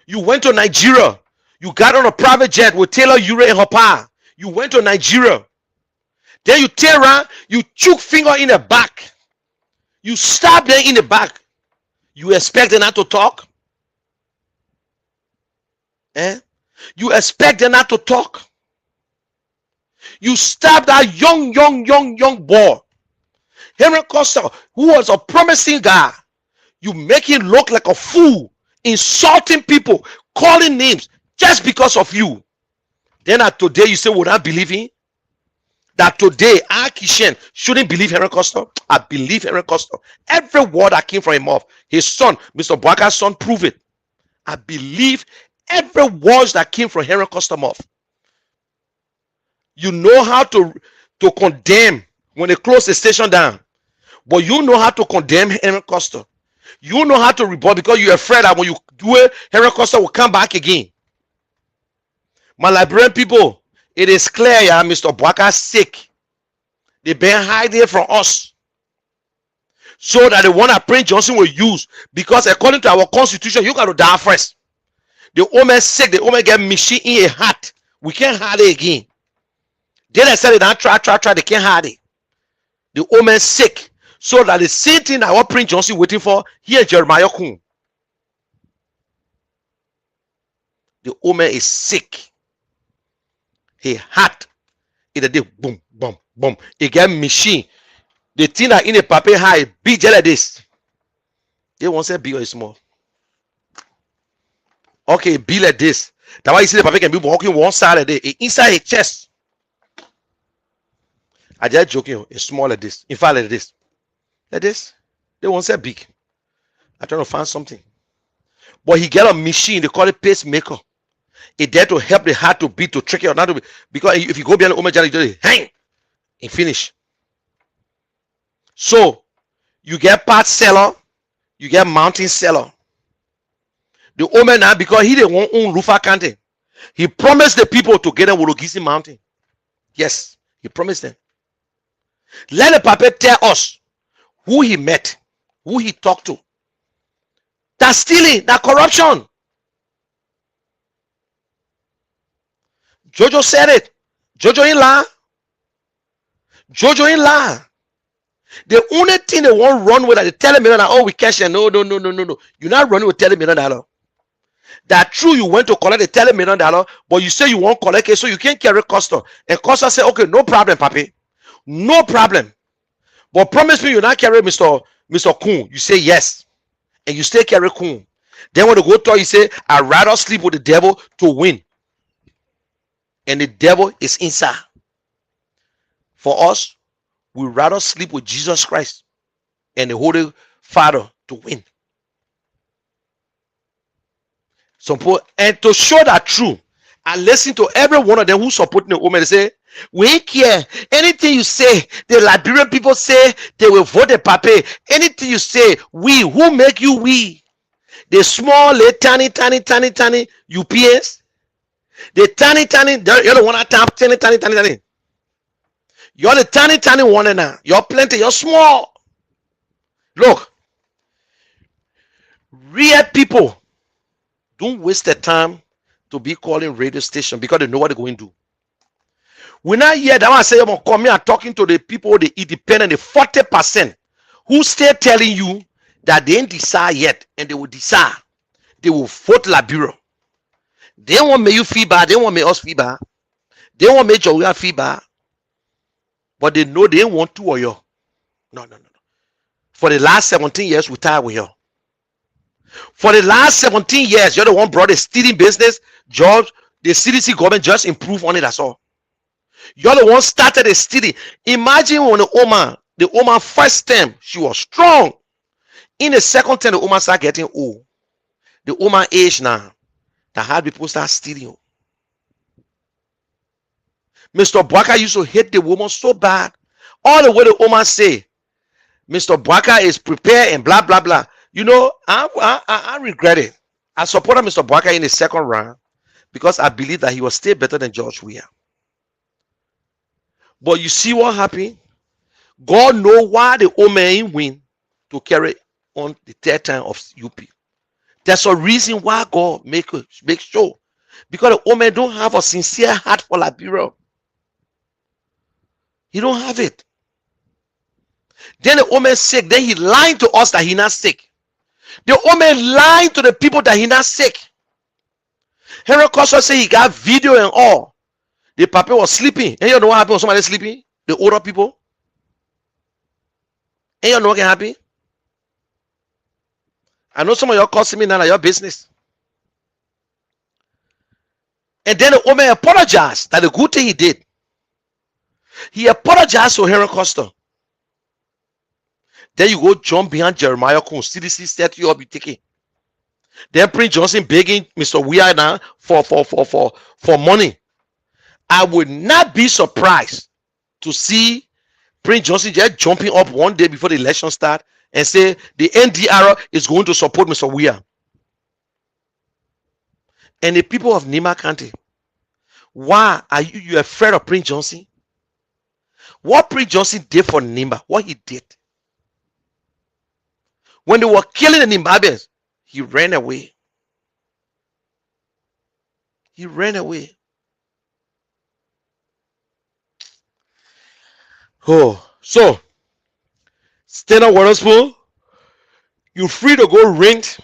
You went to Nigeria. You got on a private jet with Taylor Ure and her pa. You went to Nigeria. Then you turn around, you chook finger in the back. You stab them in the back. You expect them not to talk? You expect them not to talk? You stab that young boy, Henry Costa, who was a promising guy. You make him look like a fool, insulting people, calling names just because of you. Then today you say, would I believe him? That today Kishen shouldn't believe Henry Costa. I believe Henry Costa. Every word that came from his mouth, his son, Mr. Boaka's son, prove it. I believe every word that came from Henry Costa's mouth. You know how to condemn when they close the station down, but you know how to condemn Henry Costa. You know how to rebut because you're afraid that when you do it, Henry Costa will come back again. My Liberian people, it is clear, yeah, Mr. Boaka sick. They've been hiding from us so that the one that Prince Johnson will use, because according to our constitution, you got to die first. The woman sick, the woman get machine in a heart. We can't hide it again. Then I said it, I try, they can't hide it. The woman sick, so that the same thing that what Prince Johnson waiting for, here Jeremiah Kun. The woman is sick. He heart, it did boom, boom, boom. It get machine. The thing that in a paper high, big like this. They won't say big or small. Okay, be like this. That's why you see the paper can be walking one side of it. Inside his chest. I just joking. It's small like this. In fact, like this. Like this. They won't say big. I'm trying to find something. But he get a machine. They call it pacemaker. It's there to help the heart to beat, to trick it or not to be. Because if you go behind the woman, you just hang and finish. So you get part seller, you get mountain seller. The woman now, because he didn't want own Rufa County, he promised the people to get them Wologisi Mountain. Yes, he promised them. Let the puppet tell us who he met, who he talked to. That's stealing, that corruption. Jojo said it. Jojo in lie. Jojo in lie. The only thing they won't run with, they tell me that, oh, we cash it. No. You're not running with $10 million. That true, you went to collect the $10 million, but you say you won't collect it, so you can't carry Costa. And Costa say, okay, no problem, papi. No problem. But promise me you're not carry Mr. Kun. You say yes. And you still carry Kun. Then when they go to you say, I'd rather sleep with the devil to win. And the devil is inside. For us, we rather sleep with Jesus Christ and the Holy Father to win. And to show that true, I listen to every one of them who supporting the woman. They say, we ain't care. Anything you say, the Liberian people say they will vote the pape. Anything you say, we, who make you we? The small, the tiny UPS. The tiny, you're the one that tap tiny. You're the tiny one now. You're plenty, you're small. Look, real people don't waste their time to be calling radio station because they know what they're going to do. We're not here. That I say I'm come here talking to the people, the independent, the 40% who still telling you that they ain't decide yet, and they will decide. They will vote Liberia. They won't make you feel bad. They won't make us feel bad. They won't make Joe feel bad. But they know they want two of you. No. For the last 17 years, we tired with you. For the last 17 years, you're the one brought the stealing business. George, the CDC government just improved on it, that's all. You're the one started the stealing. Imagine when the woman first term, she was strong. In the second term, the woman started getting old. The woman age now. That had people start stealing. Mr. Bwaka used to hate the woman so bad. All the way the woman say, Mr. Bwaka is prepared and blah, blah, blah. You know, I regret it. I supported Mr. Bwaka in the second round because I believe that he was still better than George Weah. But you see what happened? God know why the old man win to carry on the third time of UP. There's a reason why God make sure. Because the old man don't have a sincere heart for Liberia. He don't have it. Then the old man sick. Then he lied to us that he not sick. The old man lied to the people that he not sick. Henry Costa say he got video and all. The papa was sleeping. And you know what happened when somebody sleeping? The older people. And you know what can happen? I know some of y'all calling me now like your business. And then the old man apologized that the good thing he did. He apologized to Henry Costa. Then you go jump behind Jeremiah Kun. CDC said you all be taking. Then Prince Johnson begging Mr. Weah now for money. I would not be surprised to see Prince Johnson just jumping up one day before the election start and say the NDR is going to support Mr. Weah. And the people of Nima County, why are you afraid of Prince Johnson? What Prince Johnson did for Nima, what he did. When they were killing the Nimbabians, he ran away. He ran away. Oh, so Stena Waterspoon, you're free to go rent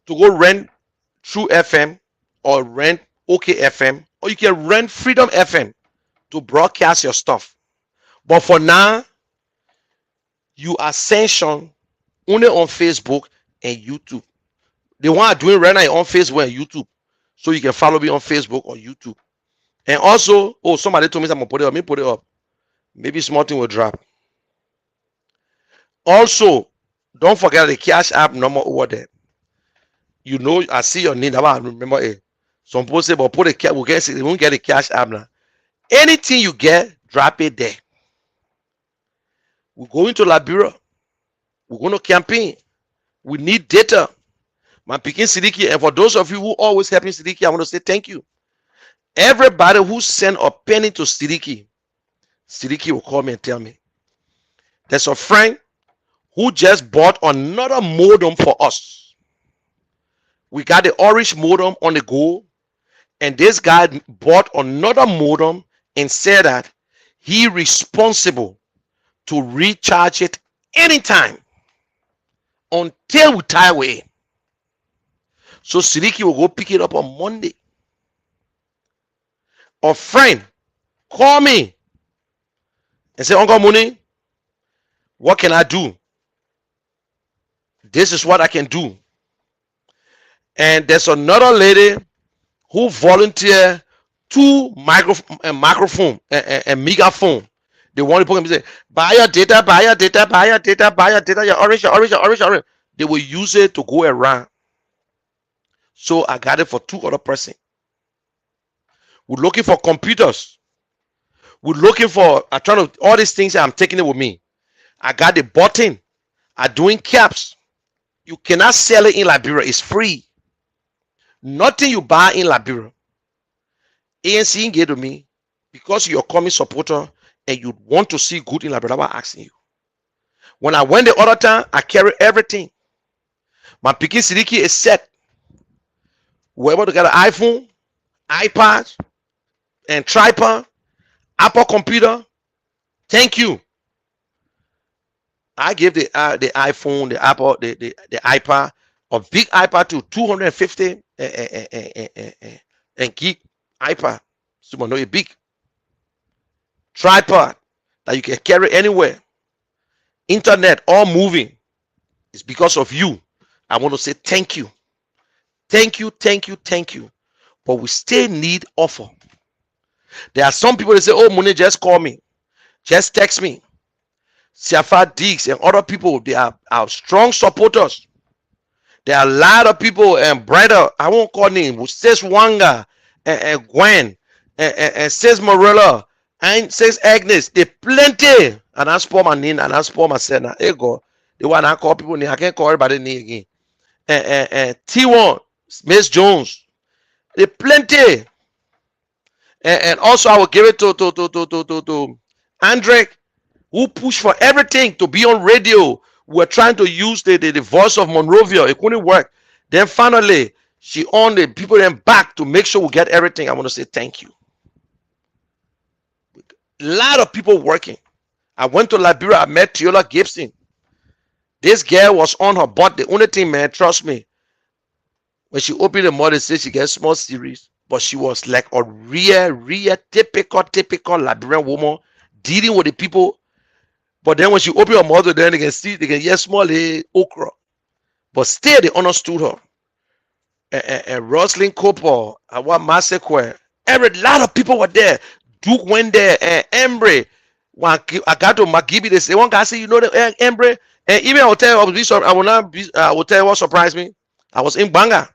True FM or rent OKFM, or you can rent Freedom FM to broadcast your stuff. But for now, you are sanctioned only on Facebook and YouTube. The one I'm doing right now on Facebook and YouTube. So you can follow me on Facebook or YouTube. And also, oh, somebody told me I'm gonna put it up. Let me put it up. Maybe small thing will drop. Also, don't forget the Cash App number over there. You know, I see your name. I remember it. Some people say, but put a we won't get the Cash App now. Anything you get, drop it there. We're going to Liberia. We're going to campaign. We need data. My picking Siddiqui, and for those of you who always helping Siddiqui, I want to say thank you. Everybody who sent a penny to Siddiqui will call me and tell me. There's a friend who just bought another modem for us. We got the orange modem on the go, and this guy bought another modem and said that he responsible to recharge it anytime until we tie away. So Siddiqui will go pick it up on Monday. A friend call me and say, Uncle Mooney, what can I do? This is what I can do. And there's another lady who volunteered 2 microphone and megaphone. They want to put them say, buy your data, buy your data, buy your data, buy your data, your orange. They will use it to go around. So I got it for 2 other persons. We're looking for computers. We're looking for, I'm trying to, all these things, I'm taking it with me. I got the button. I'm doing caps. You cannot sell it in Liberia. It's free. Nothing you buy in Liberia. ANC gave to me because you're a coming supporter and you want to see good in Liberia. I'm asking you. When I went the other time, I carry everything. My picking Siddiqui is set. We're able to get an iPhone, iPad, and tripod, Apple computer. Thank you. I give the iPhone, the Apple, the iPad, a big iPad to 250 and gig iPad. So know a big tripod that you can carry anywhere. Internet, all moving. It's because of you. I want to say thank you. Thank you, thank you, thank you. But we still need offer. There are some people that say, oh, Mooney, just call me. Just text me. Siafa Diggs and other people, they are our strong supporters. There are a lot of people, and brother, I won't call name, who says Wanga and Gwen and says Morella And says Agnes, they plenty. And I spoil my name and I spoil myself now. Hey God, the one I call people name, I can't call everybody name again. T1, Miss Jones, they plenty. And also I will give it to Andre, who pushed for everything to be on radio. We're trying to use the voice of Monrovia. It couldn't work. Then finally, she on the people then back to make sure we get everything. I want to say thank you. A lot of people working. I went to Liberia. I met Teola Gibson. This girl was on her butt. The only thing, man, trust me, when she opened the mouth, they said she gets small series, but she was like a real typical Liberian woman dealing with the people. But then when she opened her mouth, then they can see, they can hear small okra. But still, they understood her. And Rosalind Cooper, Awa Masekwe, every lot of people were there. Duke went there, and Embry. When I got to Magibi, they say, one guy say, you know the Embry? And even I will tell you, I will tell you what surprised me. I was in Banga.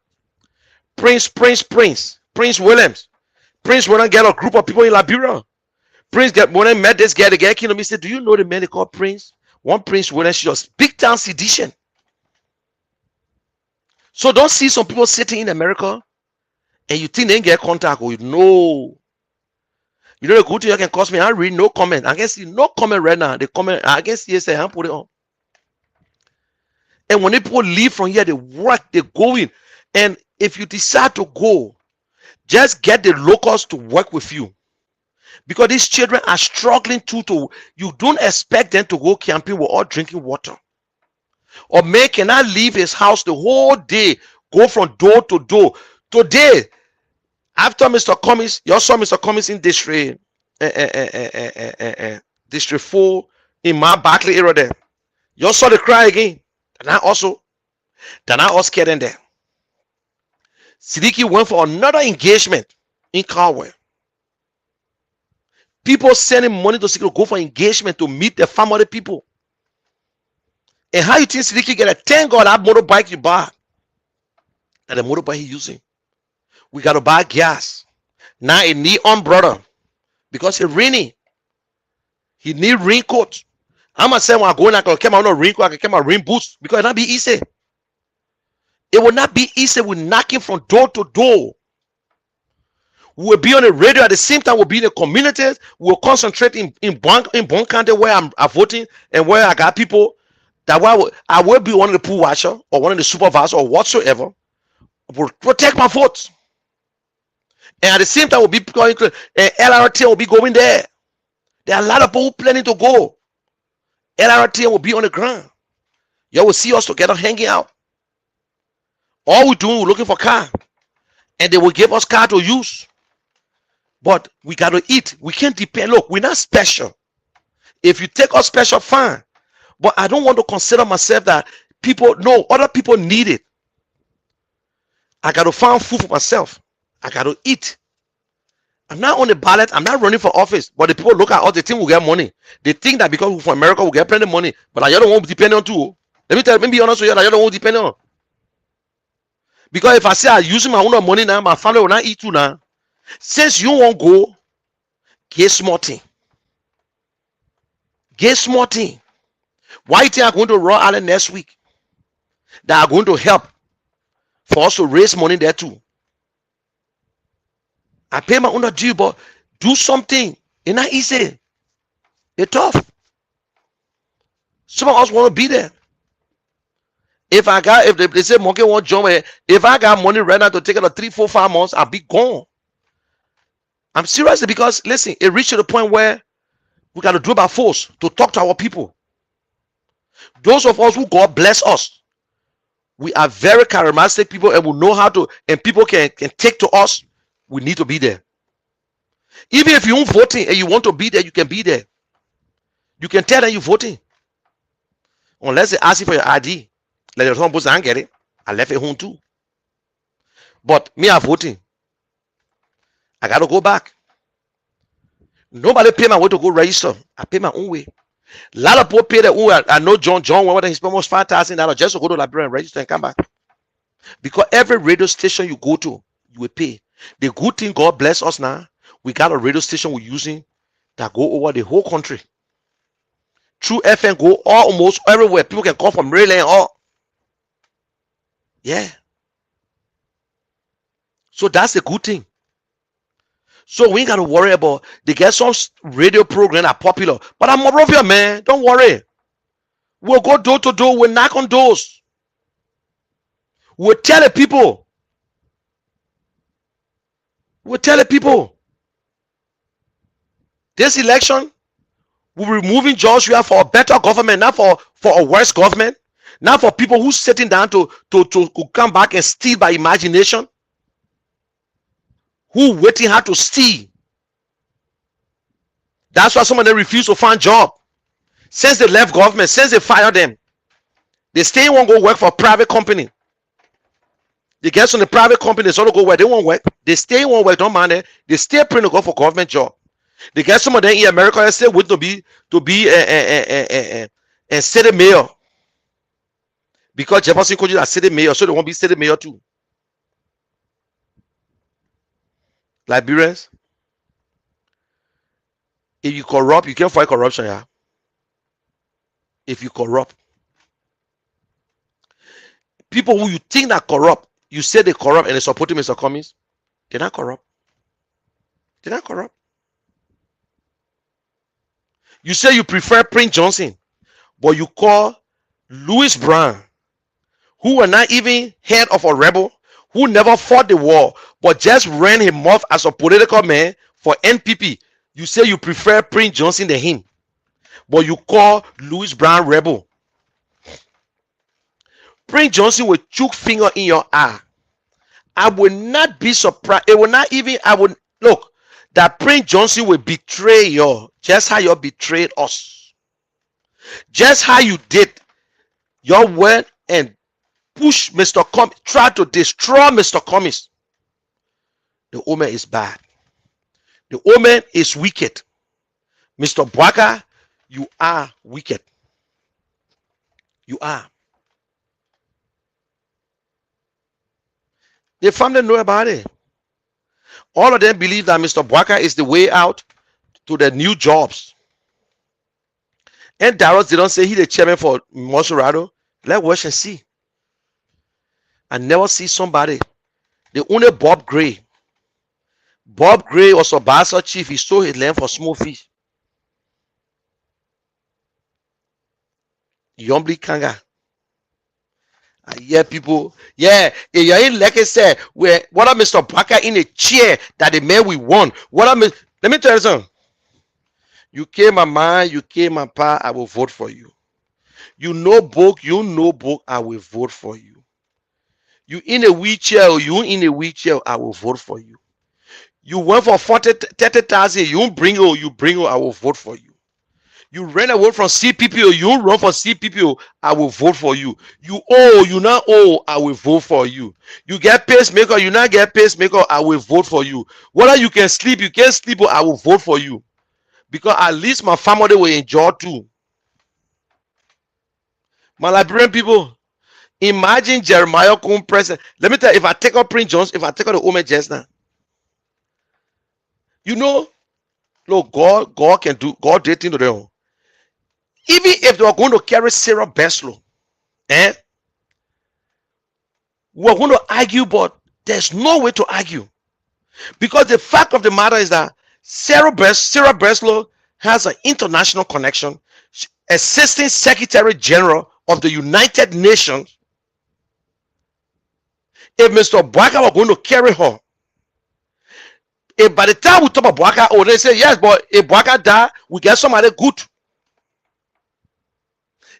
Prince Williams. Prince Williams get a group of people in Liberia. When I met this guy, the guy came to me and said, do you know the man they call Prince? One Prince Williams, she was big town sedition. So don't see some people sitting in America and you think they didn't get contact with you. No. You know the good thing you can cost me. I read no comment. I can see no comment right now. The comment I can see say I put it on. And when people leave from here, they work, they go in. And if you decide to go, just get the locals to work with you. Because these children are struggling to you don't expect them to go camping without drinking water. Or man cannot leave his house the whole day, go from door to door. Today, after Mr. Cummings, you saw Mr. Cummings in District 4 in my Barclay area there. You saw the cry again. And I also scared in there. Siddiqui went for another engagement in Carwell. People sending money to Siddiqui to go for engagement to meet the family people. And how you think Siddiqui get a 10 God that motorbike you buy? And the motorbike he using. We got to buy gas. Now it need umbrella because it's rainy. He need raincoat. I'm going to say when I go in, I can carry my own raincoat, I can carry my rain boots because it not be easy. It will not be easy. We're knocking from door to door. We'll be on the radio at the same time. We'll be in the communities. We'll concentrate in Bon County where I'm voting and where I got people. That way I will be one of the pool watcher or one of the supervisors or whatsoever. Will protect my votes. And at the same time, we'll be going to LRT will be going there. There are a lot of people planning to go. LRT will be on the ground. You will see us together hanging out. All we're doing, we're looking for car. And they will give us car to use. But we got to eat. We can't depend. Look, we're not special. If you take us special, fine. But I don't want to consider myself that other people need it. I got to find food for myself. I got to eat. I'm not on the ballot. I'm not running for office. But the people look at us, they think we'll get money. They think that because we're from America, we'll get plenty of money. But I don't want to depend on too. Let me be honest with you. I don't want to depend on. Because if I say I'm using my own money now, my family will not eat too now. Since you won't go, get small thing. Get small thing. Why you think I'm going to Raw Island next week? That are going to help for us to raise money there too. I pay my own due, but do something. It's not easy. It's tough. Some of us want to be there. If they say monkey won't jump, if I got money right now to take it 3, 4, 5 months, I'll be gone. I'm serious because listen, it reached to the point where we got to do it by force to talk to our people. Those of us who God bless us, we are very charismatic people and we know how to, and people can take to us. We need to be there. Even if you're voting and you want to be there, you can be there. You can tell them you're voting. Unless they ask you for your ID. Like your son I get it. I left it home too. But me, I'm voting. I got to go back. Nobody pay my way to go register. I pay my own way. A lot of people pay their own way. I know John went he spent almost $5,000 just to go to the library and register and come back. Because every radio station you go to, you will pay. The good thing, God bless us now, we got a radio station we're using that go over the whole country. True FM go almost everywhere. People can call from Maryland or yeah. So that's a good thing. So we ain't got to worry about they get some radio program are popular. But I'm Monrovia, man. Don't worry. We'll go door to door. We'll knock on doors. We'll tell the people. We'll tell the people. This election, we're removing Joshua for a better government, not for a worse government, not for people who's sitting down to come back and steal by imagination. Who waiting hard to steal. That's why some of them refuse to find job. Since they left government, since they fired them, they stay won't go work for a private company. They get from the private company, they sort of go where they won't work. They stay won't work, don't mind it. They stay praying to go for government job. They get some of them in America and stay with to be a city mayor. Because Jefferson could use a city mayor, so they won't be city mayor too. Liberians, if you corrupt, you can't fight corruption, yeah. If you corrupt, people who you think are corrupt, you say they corrupt and they support Mr. Cummings, they're not corrupt. They're not corrupt. You say you prefer Prince Johnson, but you call Louis Brown, who were not even head of a rebel, who never fought the war, but just ran him off as a political man for NPP. You say you prefer Prince Johnson than him, but you call Louis Brown rebel. Prince Johnson will choke finger in your eye. I will not be surprised. It will not even, I would look that Prince Johnson will betray you, just how you betrayed us. Just how you did. You went and push Mr. Cummings, try to destroy Mr. Cummings. The omen is bad. The omen is wicked. Mr. Bwaka, you are wicked. You are. The family know about it. All of them believe that Mr. Bwaka is the way out to the new jobs. And Darrow didn't say he's the chairman for Monserrato. Let's watch and see. I never see somebody. The only Bob Gray. Bob Gray was a Bassa chief. He stole his land for small fish. Yombly Kanga. I hear people, yeah, you're in like I said, where what are Mr. Bwaka in a chair that the man we won? Let me tell you something. You came my man, you came my pa, I will vote for you. You know book, I will vote for you. You in a wheelchair, I will vote for you. You went for 30,000, you bring it, I will vote for you. You ran away from CPPO, you run for CPPO, I will vote for you. You not owe, I will vote for you. You get pacemaker, you not get pacemaker, I will vote for you. Whether you can sleep, you can't sleep, I will vote for you. Because at least my family will enjoy too. My Liberian people, imagine Jeremiah Coon president. Let me tell you, if I take up Prince Johnson, if I take out the woman just now, you know, look, God can do, God did things to them. Even if they were going to carry Sarah Beslow, we're going to argue, but there's no way to argue. Because the fact of the matter is that Sarah Beslow has an international connection, Assistant Secretary General of the United Nations. If Mr. Bwaka were going to carry her, if by the time we talk about Bwaka, oh, they say, yes, but if Bwaka die, we get somebody good.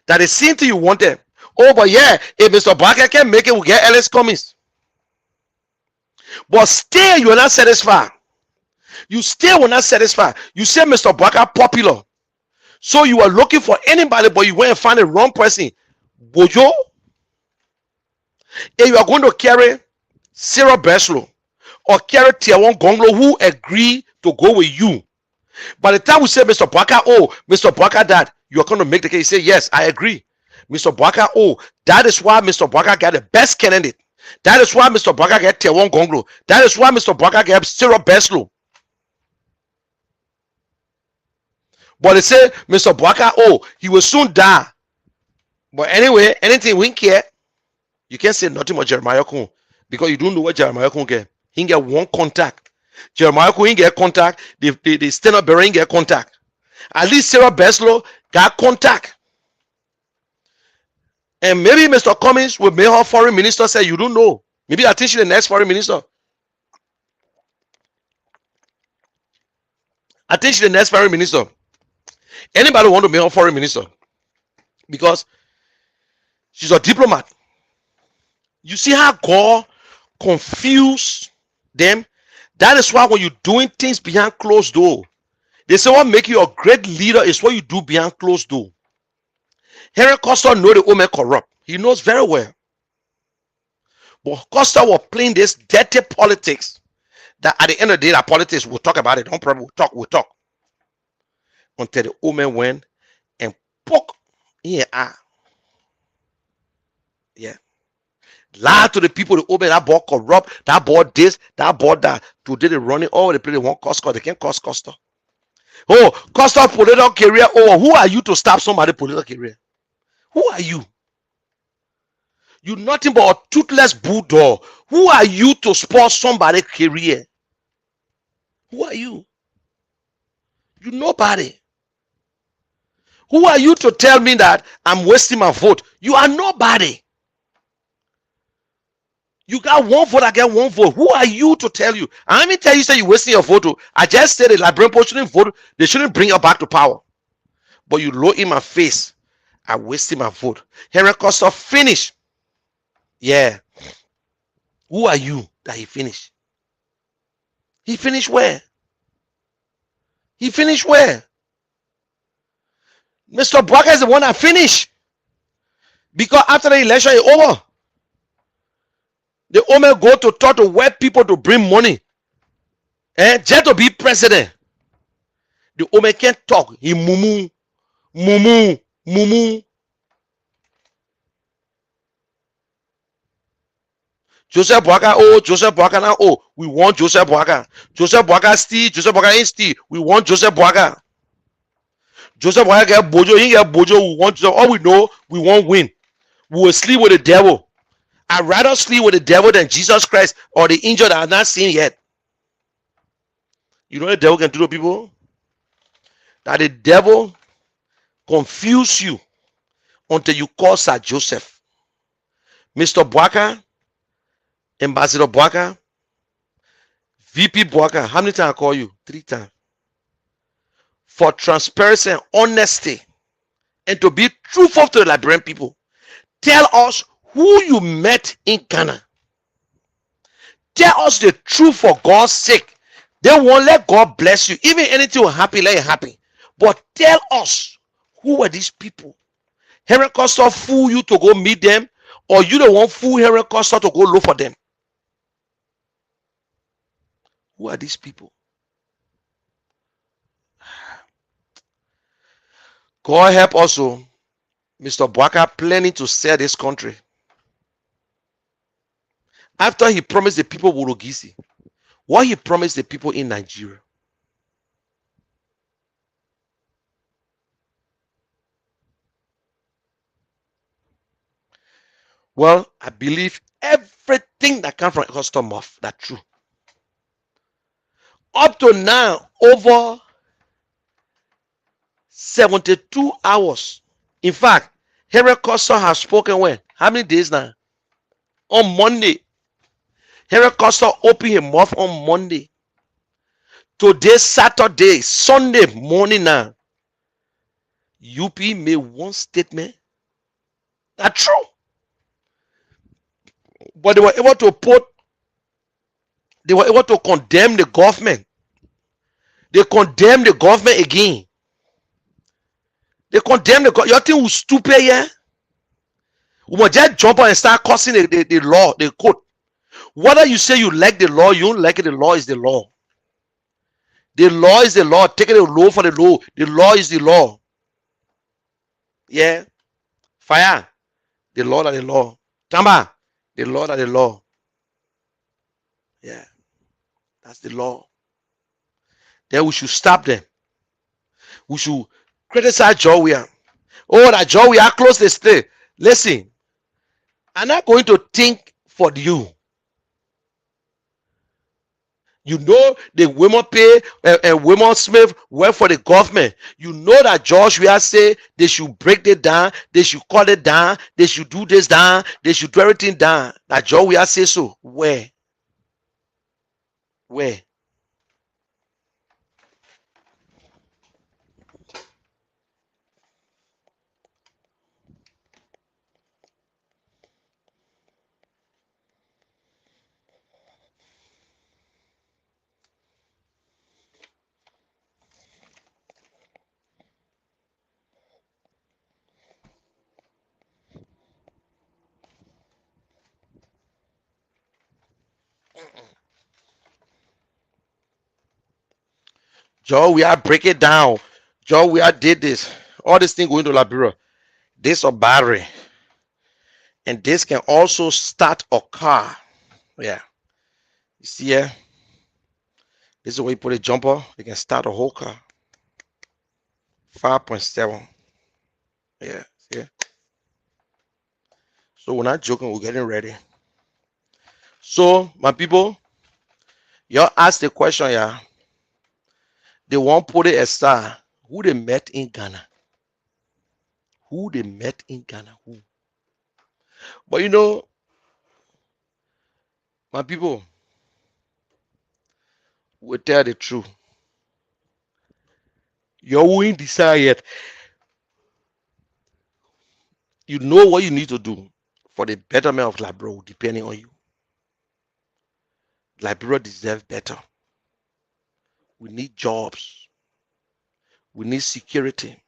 That is same thing you wanted. Oh, but yeah, if Mr. Bwaka can make it, we get Ellis Cummings. But still, you are not satisfied. You still were not satisfied. You say Mr. Bwaka popular. So you are looking for anybody, but you went and find the wrong person. Bojo, if you are going to carry Sarah Beslow or carry Tiawon Gonglo, who agree to go with you, by the time we say Mr. Bwaka, oh, Mr. Bwaka that, you're going to make the case. Say, yes, I agree. Mr. Bwaka, oh, that is why Mr. Bwaka got the best candidate. That is why Mr. Bwaka got Tiawon Gonglo. That is why Mr. Bwaka got Sarah Beslow. But they say Mr. Boaka, oh, he will soon die. But anyway, anything we care, you can't say nothing about Jeremiah Kun because you don't know what Jeremiah Kun get. He get one contact. Jeremiah Kun get contact. The stand up bearer get contact. At least Sarah Beslow got contact. And maybe Mr. Cummings will make her foreign minister say, you don't know. Maybe I think she's the next foreign minister. I think she's the next foreign minister. Anybody want to make her foreign minister? Because she's a diplomat. You see how God confused them? That is why when you're doing things behind closed door, they say what make you a great leader is what you do behind closed door. Henry Costa know the woman corrupt. He knows very well. But Costa was playing this dirty politics that at the end of the day, that politics, we'll talk about it. Don't problem, we'll talk. Until the woman went and poke in her eye. Yeah. Lie to the people, the woman, that boy corrupt, that boy this, that boy that. Today they running all the place, they want Costa, they can't cost Costa. Oh, Costa political career. Oh, who are you to stop somebody's political career? Who are you? You're nothing but a toothless bulldog. Who are you to spoil somebody's career? Who are you? You're nobody. Who are you to tell me that I'm wasting my vote? You are nobody. You got one vote, I get one vote. Who are you to tell you? And let me tell you, say you're wasting your vote. I just said the Liberian people shouldn't vote. They shouldn't bring you back to power. But you low in my face. I wasted my vote. Henry Costa finished. Yeah. Who are you that he finished? He finished where? He finished where? Mr. Boaka is the one that finished. Because after the election is over, the woman go to talk to white people to bring money. And just to be president. The woman can't talk. He mumu. Joseph Boaka, oh, Joseph Boaka now, oh, we want Joseph Boaka. Joseph Boaka still, Joseph Boaka ain't still. We want Joseph Boaka. Joseph Boaka get bojo, he get bojo, we want Joseph. All we know, we won't win. We will sleep with the devil. I'd rather sleep with the devil than Jesus Christ or the angel that I've not seen yet. You know what the devil can do to people? That the devil confuse you until you call Sir Joseph. Mr. Boaka, Ambassador Boaka, VP Boaka, how many times I call you? 3 times. For transparency and honesty and to be truthful to the Liberian people. Tell us who you met in Ghana. Tell us the truth for God's sake. They won't let God bless you. Even anything will happen, let it happen. But tell us who are these people. Henry Costa fool you to go meet them, or you don't want fool Henry Costa to go look for them. Who are these people? God help also Mr. Boaka planning to sell this country. After he promised the people Wologisi, what he promised the people in Nigeria. Well, I believe everything that comes from custom off, that's true. Up to now, over 72 hours. In fact, Henry Costa has spoken when? How many days now? On Monday. Henry Costa opened his mouth on Monday. Today, Saturday, Sunday morning now. UP made one statement. That's true. But they were able to condemn the government. They condemned the government again. They condemn the government. You think we're stupid here? We must just jump on and start cursing the law, the code. Whether you say you like the law, you don't like it, the law is the law. The law is the law. Take it the law for the law. The law is the law. Yeah. Fire. The law are the law. Tamba. The law are the law. Yeah. That's the law. Then we should stop them. we should criticize Joey. Oh, that Joey close the state. Listen, I'm not going to think for you. You know the women pay and women Smith work for the government. You know that George Weah say they should break it down, they should cut it down, they should do this down, they should do everything down. That George Weah say so. Where? George Weah break it down. George Weah did this. All this thing going to Liberia. This or battery. And this can also start a car. Yeah. You see here? This is where you put a jumper. You can start a whole car. 5.7. Yeah. See? So we're not joking. We're getting ready. So, my people, y'all ask the question, yeah. They won't put it aside. Who they met in Ghana? Who they met in Ghana? Who? But you know, my people, will tell the truth. You won't decide yet. You know what you need to do for the betterment of Liberia, depending on you. Liberia deserves better. We need jobs. We need security.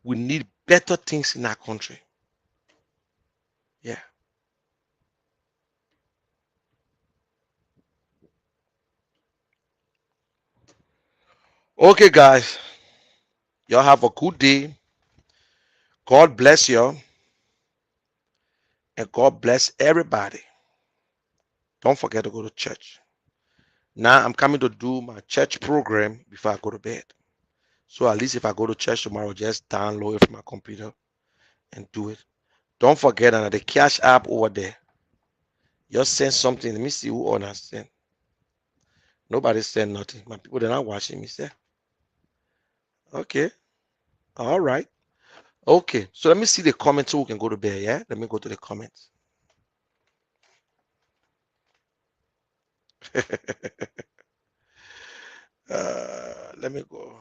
We need better things in our country. Yeah. Okay, guys. Y'all have a good day. God bless you. And God bless everybody. Don't forget to go to church. Now I'm coming to do my church program before I go to bed. So at least if I go to church tomorrow, just download it from my computer and do it. Don't forget the Cash App over there. Just send something. Let me see who understand. Nobody said nothing. My people, they're not watching me. Say, okay. All right. Okay. So let me see the comments so we can go to bed. Yeah. Let me go to the comments. Let me go.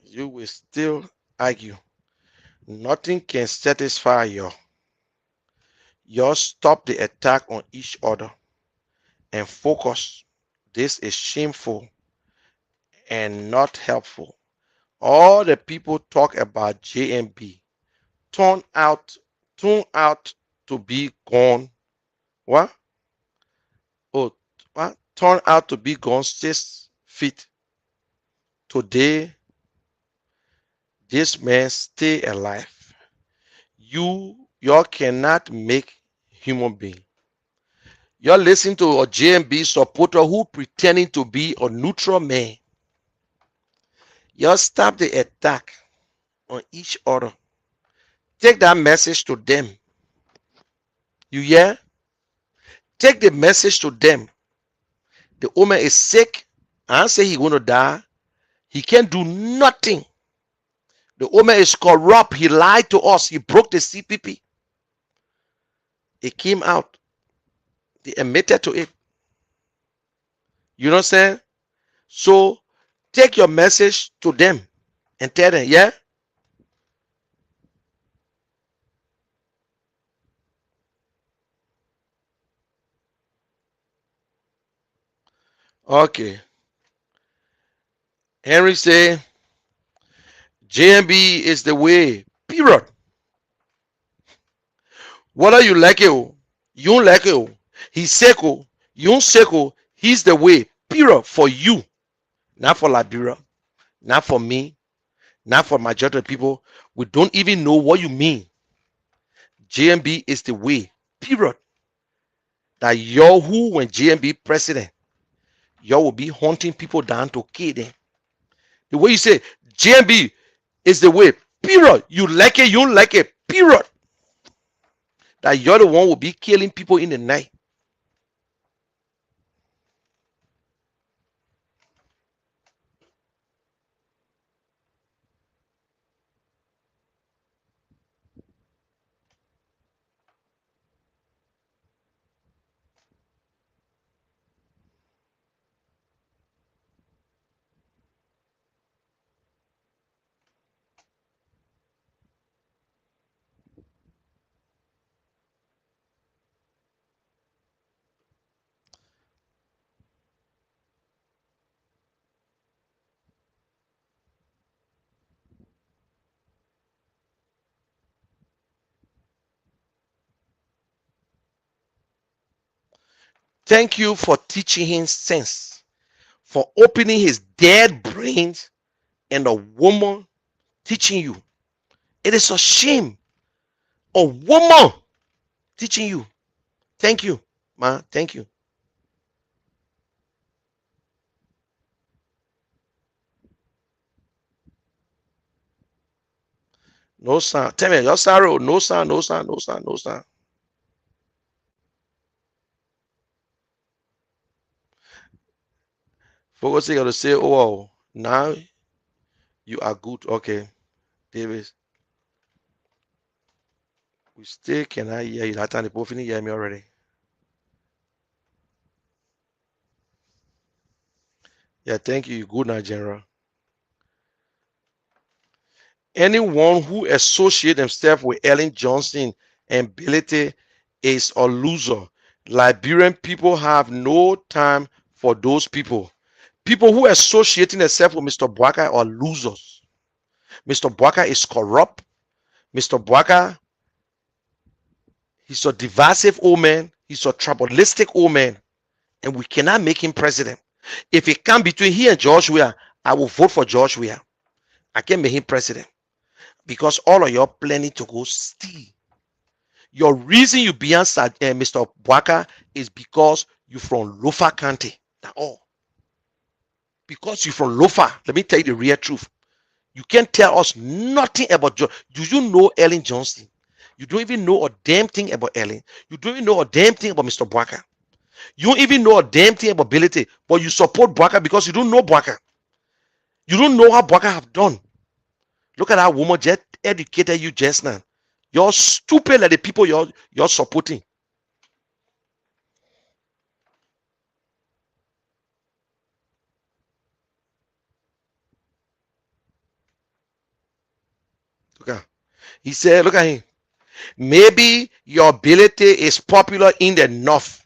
You will still argue. Nothing can satisfy you. You stop the attack on each other and focus. This is shameful and not helpful. All the people talk about JMB turn out to be gone. What? Oh, what? Turn out to be gone 6 feet. Today, this man stay alive. You cannot make human being. You're listening to a JMB supporter who pretending to be a neutral man. You stop the attack on each other. Take that message to them. You hear? Take the message to them. The woman is sick. I say he's going to die. He can't do nothing. The woman is corrupt. He lied to us. He broke the CPP. It came out. They admitted to it. You know what I'm saying? So take your message to them and tell them, yeah? Okay. Henry say, JMB is the way, period. Whether you like it, you don't like it, he's seko, you don't seko, he's the way, period, for you. Not for Liberia, not for me, not for majority of people. We don't even know what you mean. JMB is the way, period. That y'all who when JMB president, y'all will be hunting people down to kill them. The way you say JMB is the way. Period. You like it, you don't like it. Period. That you're the one who will be killing people in the night. Thank you for teaching him sense, for opening his dead brains, and a woman teaching you. It is a shame. A woman teaching you. Thank you, ma. Thank you. No sound. Tell me your sorrow. No sound. No sound. No sound. No sound. Focus got to say, oh, now you are good. Okay, Davis. We still cannot hear you. That time the both hear me already. Yeah, thank you. Good night, General. Anyone who associates themselves with Ellen Johnson and ability is a loser. Liberian people have no time for those people. People who associating themselves with Mr. Bwaka are losers. Mr. Bwaka is corrupt. Mr. Bwaka, he's a divisive old man. He's a tribalistic old man. And we cannot make him president. If it come between he and George Weah, I will vote for George Weah. I can't make him president. Because all of you are planning to go steal. Your reason you beyond Mr. Bwaka is because you from Lofa County. That's all. Because you from Lofa. Let me tell you the real truth. You can't tell us nothing about George. Do you know Ellen Johnson? You don't even know a damn thing about Ellen. You don't even know a damn thing about Mr. Bwaka. You don't even know a damn thing about Ability, but you support Bwaka because you don't know Bwaka. You don't know how Bwaka have done. Look at that woman just educated you just now. You're stupid like the people you're supporting. Look at, he said, look at him. Maybe your ability is popular in the north,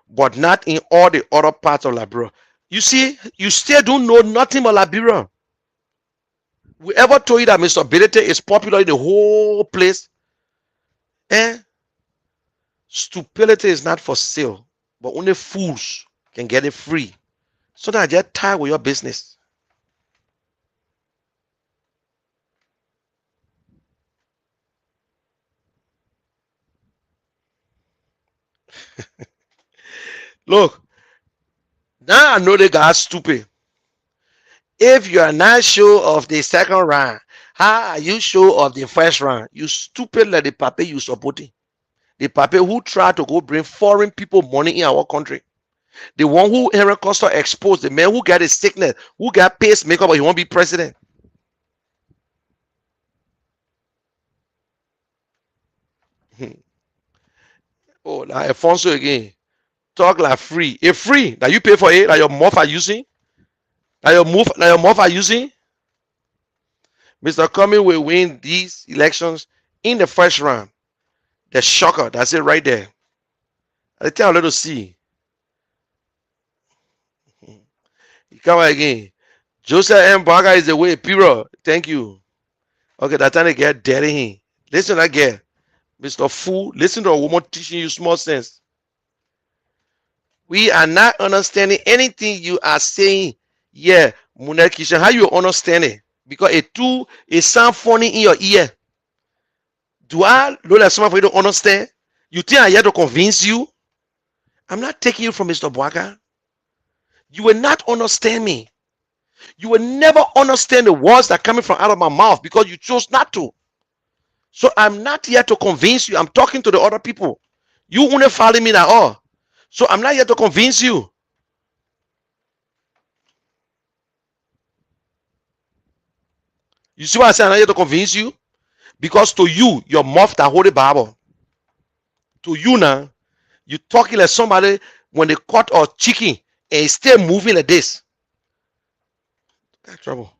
but not in all the other parts of Liberia. You see, you still don't know nothing about Liberia. We ever told you that Mr. Ability is popular in the whole place? Stupidity is not for sale, but only fools can get it free. So that I get tired with your business. Look, now I know the guy's stupid. If you are not sure of the second round, how are you sure of the first round? You stupid like the pape you supporting. The pape who try to go bring foreign people money in our country. The one who Henry Costa exposed, the man who got a sickness, who got pacemaker, but he won't be president. Oh, now Alfonso again. Talk like free. It's free. That you pay for it, that your mouth are using. That your mouth are using. Mr. Cummings will win these elections in the first round. The shocker. That's it right there. I tell a little see. You come again. Joseph M. Bwaka is the way. Period. Thank you. Okay, that time to get dead in him. Listen again. Mr. Fool, listen to a woman teaching you small sense. We are not understanding anything you are saying. Yeah, Munekishan, how you understand it? Because it sound funny in your ear. Do I look like someone you don't understand? You think I'm here to convince you? I'm not taking you from Mr. Bwaka. You will not understand me. You will never understand the words that are coming from out of my mouth because you chose not to. So I'm not here to convince you. I'm talking to the other people. You won't follow me at all. So I'm not here to convince you. You see what I'm saying? I'm not here to convince you. Because to you, your mouth that hold the Bible. To you now, you talking like somebody when they cut a chicken and it's still moving like this. Got trouble.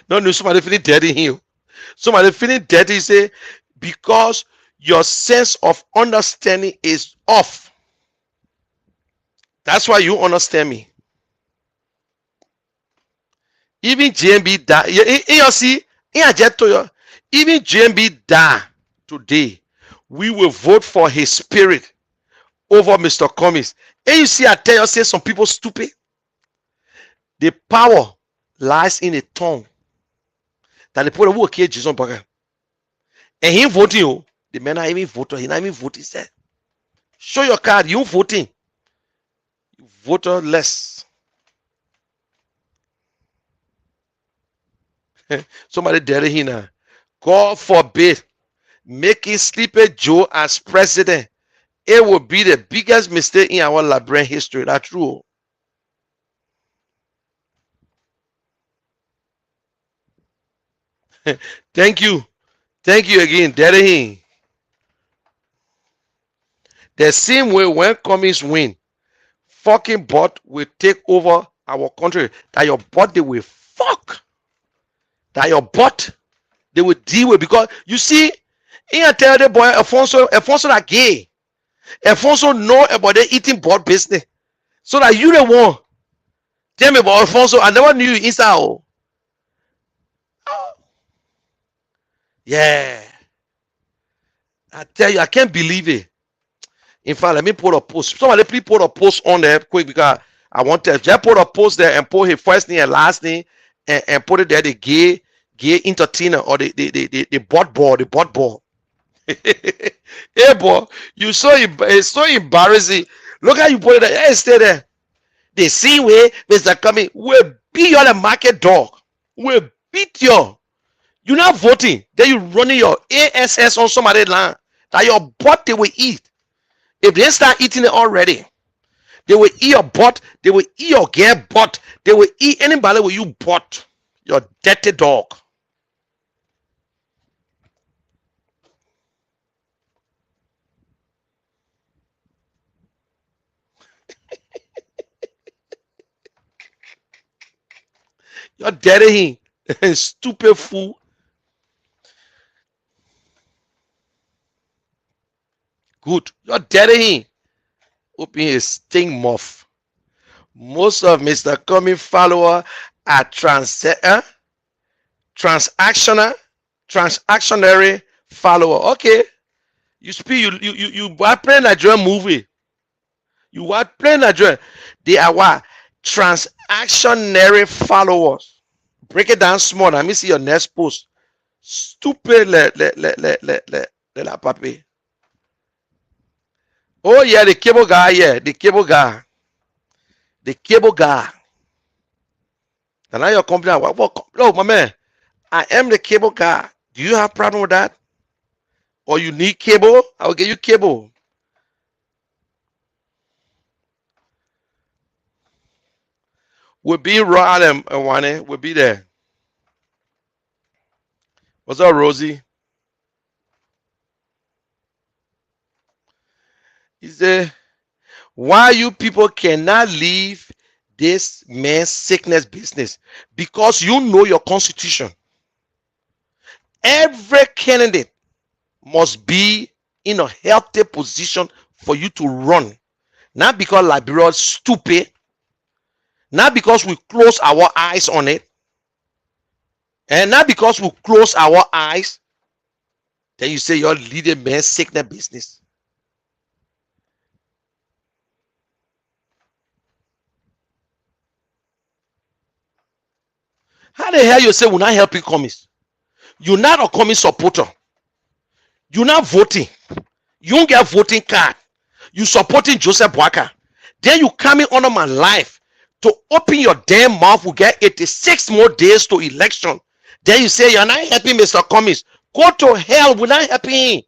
No, somebody feeling dirty here. Somebody feeling dirty say because your sense of understanding is off. That's why you understand me. Even JMB die. You see, even JMB die today. We will vote for his spirit over Mr. Cummings. And you see, I tell you, say some people stupid. The power lies in the tongue. That the people who okay Jesus Burger. And him voting, the man not even voting. He not even voting. Said, show your card. You voting. You voter less. Somebody dare him now. God forbid making Sleepy Joe as president. It will be the biggest mistake in our Liberian history. That's true. Thank you. Thank you again, Daddy. The same way when Cummings win, fucking bot will take over our country. That your bot they will fuck. That your bot they will deal with, because you see, in tell the boy Alfonso that gay. Alfonso know about the eating bot business. So that you the one. Tell me about Alfonso. I never knew you inside. Oh. Yeah. I tell you, I can't believe it. In fact, let me put a post. Somebody please put a post on there quick, because I want to just put a post there and put his first name and last name and put it there, the gay entertainer or the bot ball. Hey boy, it's so embarrassing. Look how you put it there. Hey, stay there. The same way Mr. Cummings will beat you on the market dog. Will beat you. You're not voting. Then you running your ASS on somebody's land that your butt they will eat. If they start eating it already, they will eat your butt. They will eat your girl butt. They will eat anybody with you butt. Your dirty dog. You're dirty, stupid fool. Good. You're dirty. Open his sting mouth. Most of Mr. Cummings followers are transactionary follower. Okay. You speak, you are playing Nigerian movie. You are playing Nigerian. They are what? Transactionary followers. Break it down small. Let me see your next post. Stupid la papi. Oh yeah, the cable guy, yeah, the cable guy. And now you're complaining, what? No, my man, I am the cable guy. Do you have a problem with that? Or you need cable? I will give you cable. We'll be Rod and Wane. We'll be there. What's up, Rosie? He said, why you people cannot leave this man's sickness business? Because you know your constitution. Every candidate must be in a healthy position for you to run. Not because Liberia is stupid. Not because we close our eyes on it. And not because we close our eyes. Then you say you're leading man's sickness business. How the hell you say we're not helping Cummings? You're not a Cummings supporter. You're not voting. You don't get voting card. You supporting Joseph Boakai. Then you coming under my life to open your damn mouth. We get 86 more days to election. Then you say you're not helping Mr. Cummings. Go to hell. We're not helping.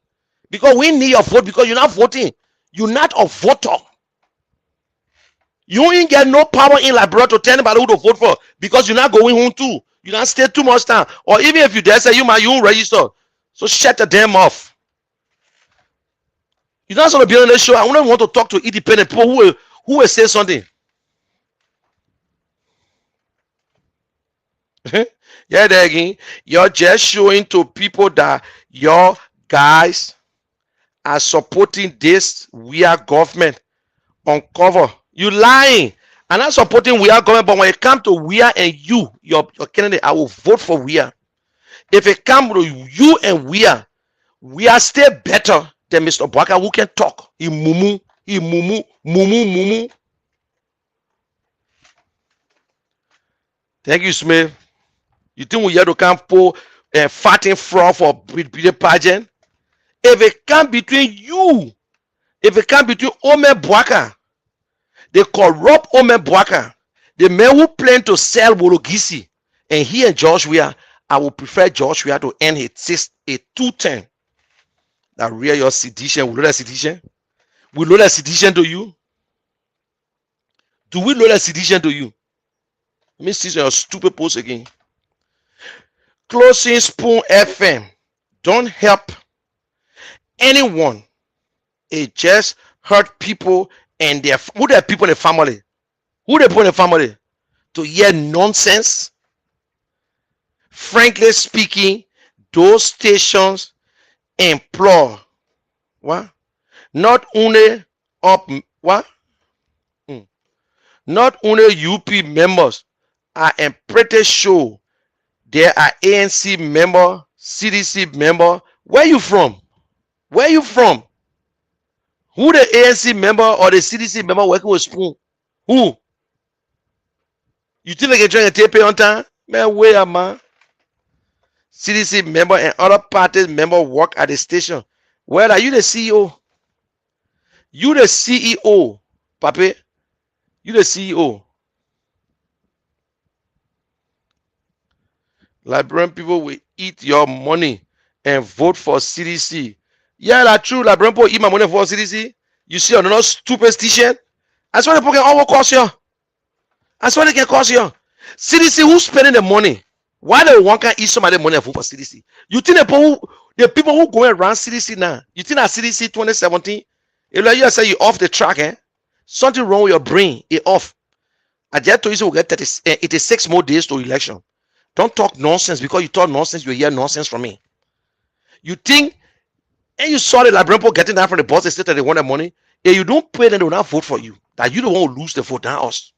Because we need your vote because you're not voting. You're not a voter. You ain't get no power in Liberia to tell anybody who to vote for because you're not going home too. You not stay too much time. Or even if you dare say you won't register. So shut the damn off. You're not going to be on the show. I don't want to talk to independent people who will say something. Yeah, there again. You're just showing to people that your guys are supporting this weird government on cover. You lying. I'm not supporting weird government, but when it comes to weird and your candidate, I will vote for weird. If it comes to you and we are still better than Mr. Boakai who can talk. He mumu. Thank you, Smith. You think we have to come for fighting fraud for beauty pageant? If it come between you, if it come between Ome Boakai, the corrupt Ome Boakai, the man who plan to sell Wologisi, and he and George Weah, I would prefer George Weah to end a 210. That real your sedition. We know that sedition. We know that sedition to you. Do we know that sedition to you? Let me see your stupid post again. Closing Spoon FM. Don't help anyone. It just hurt people and their who the people in the family. Who the people in the family? To hear nonsense. Frankly speaking, those stations employ what? Not only up what? Not only UP members. I am pretty sure there are ANC member, CDC member. Where you from? Where you from? Who the ANC member or the CDC member working with Spoon? Who? You think they can try to take pay on time? Man, where am I? CDC member and other parties member work at the station. Where are you the CEO? You the CEO, Papi. You the CEO. Liberian people will eat your money and vote for CDC. Yeah, that's true. Liberian people eat my money for CDC. You see another stupid station? That's why the people can all cost you. That's why they can cost you. CDC, who's spending the money? Why the one can eat somebody money and vote for CDC? You think the people who go around CDC now, you think that CDC 2017, if like you say you off the track, something wrong with your brain, it off. I just told you we'll get 86 more days to election. Don't talk nonsense because you talk nonsense, you hear nonsense from me. You think, and you saw the Liberian people getting that from the boss, they said that they want the money. If you don't pay them, they will not vote for you. That you the one who lose the vote, not us.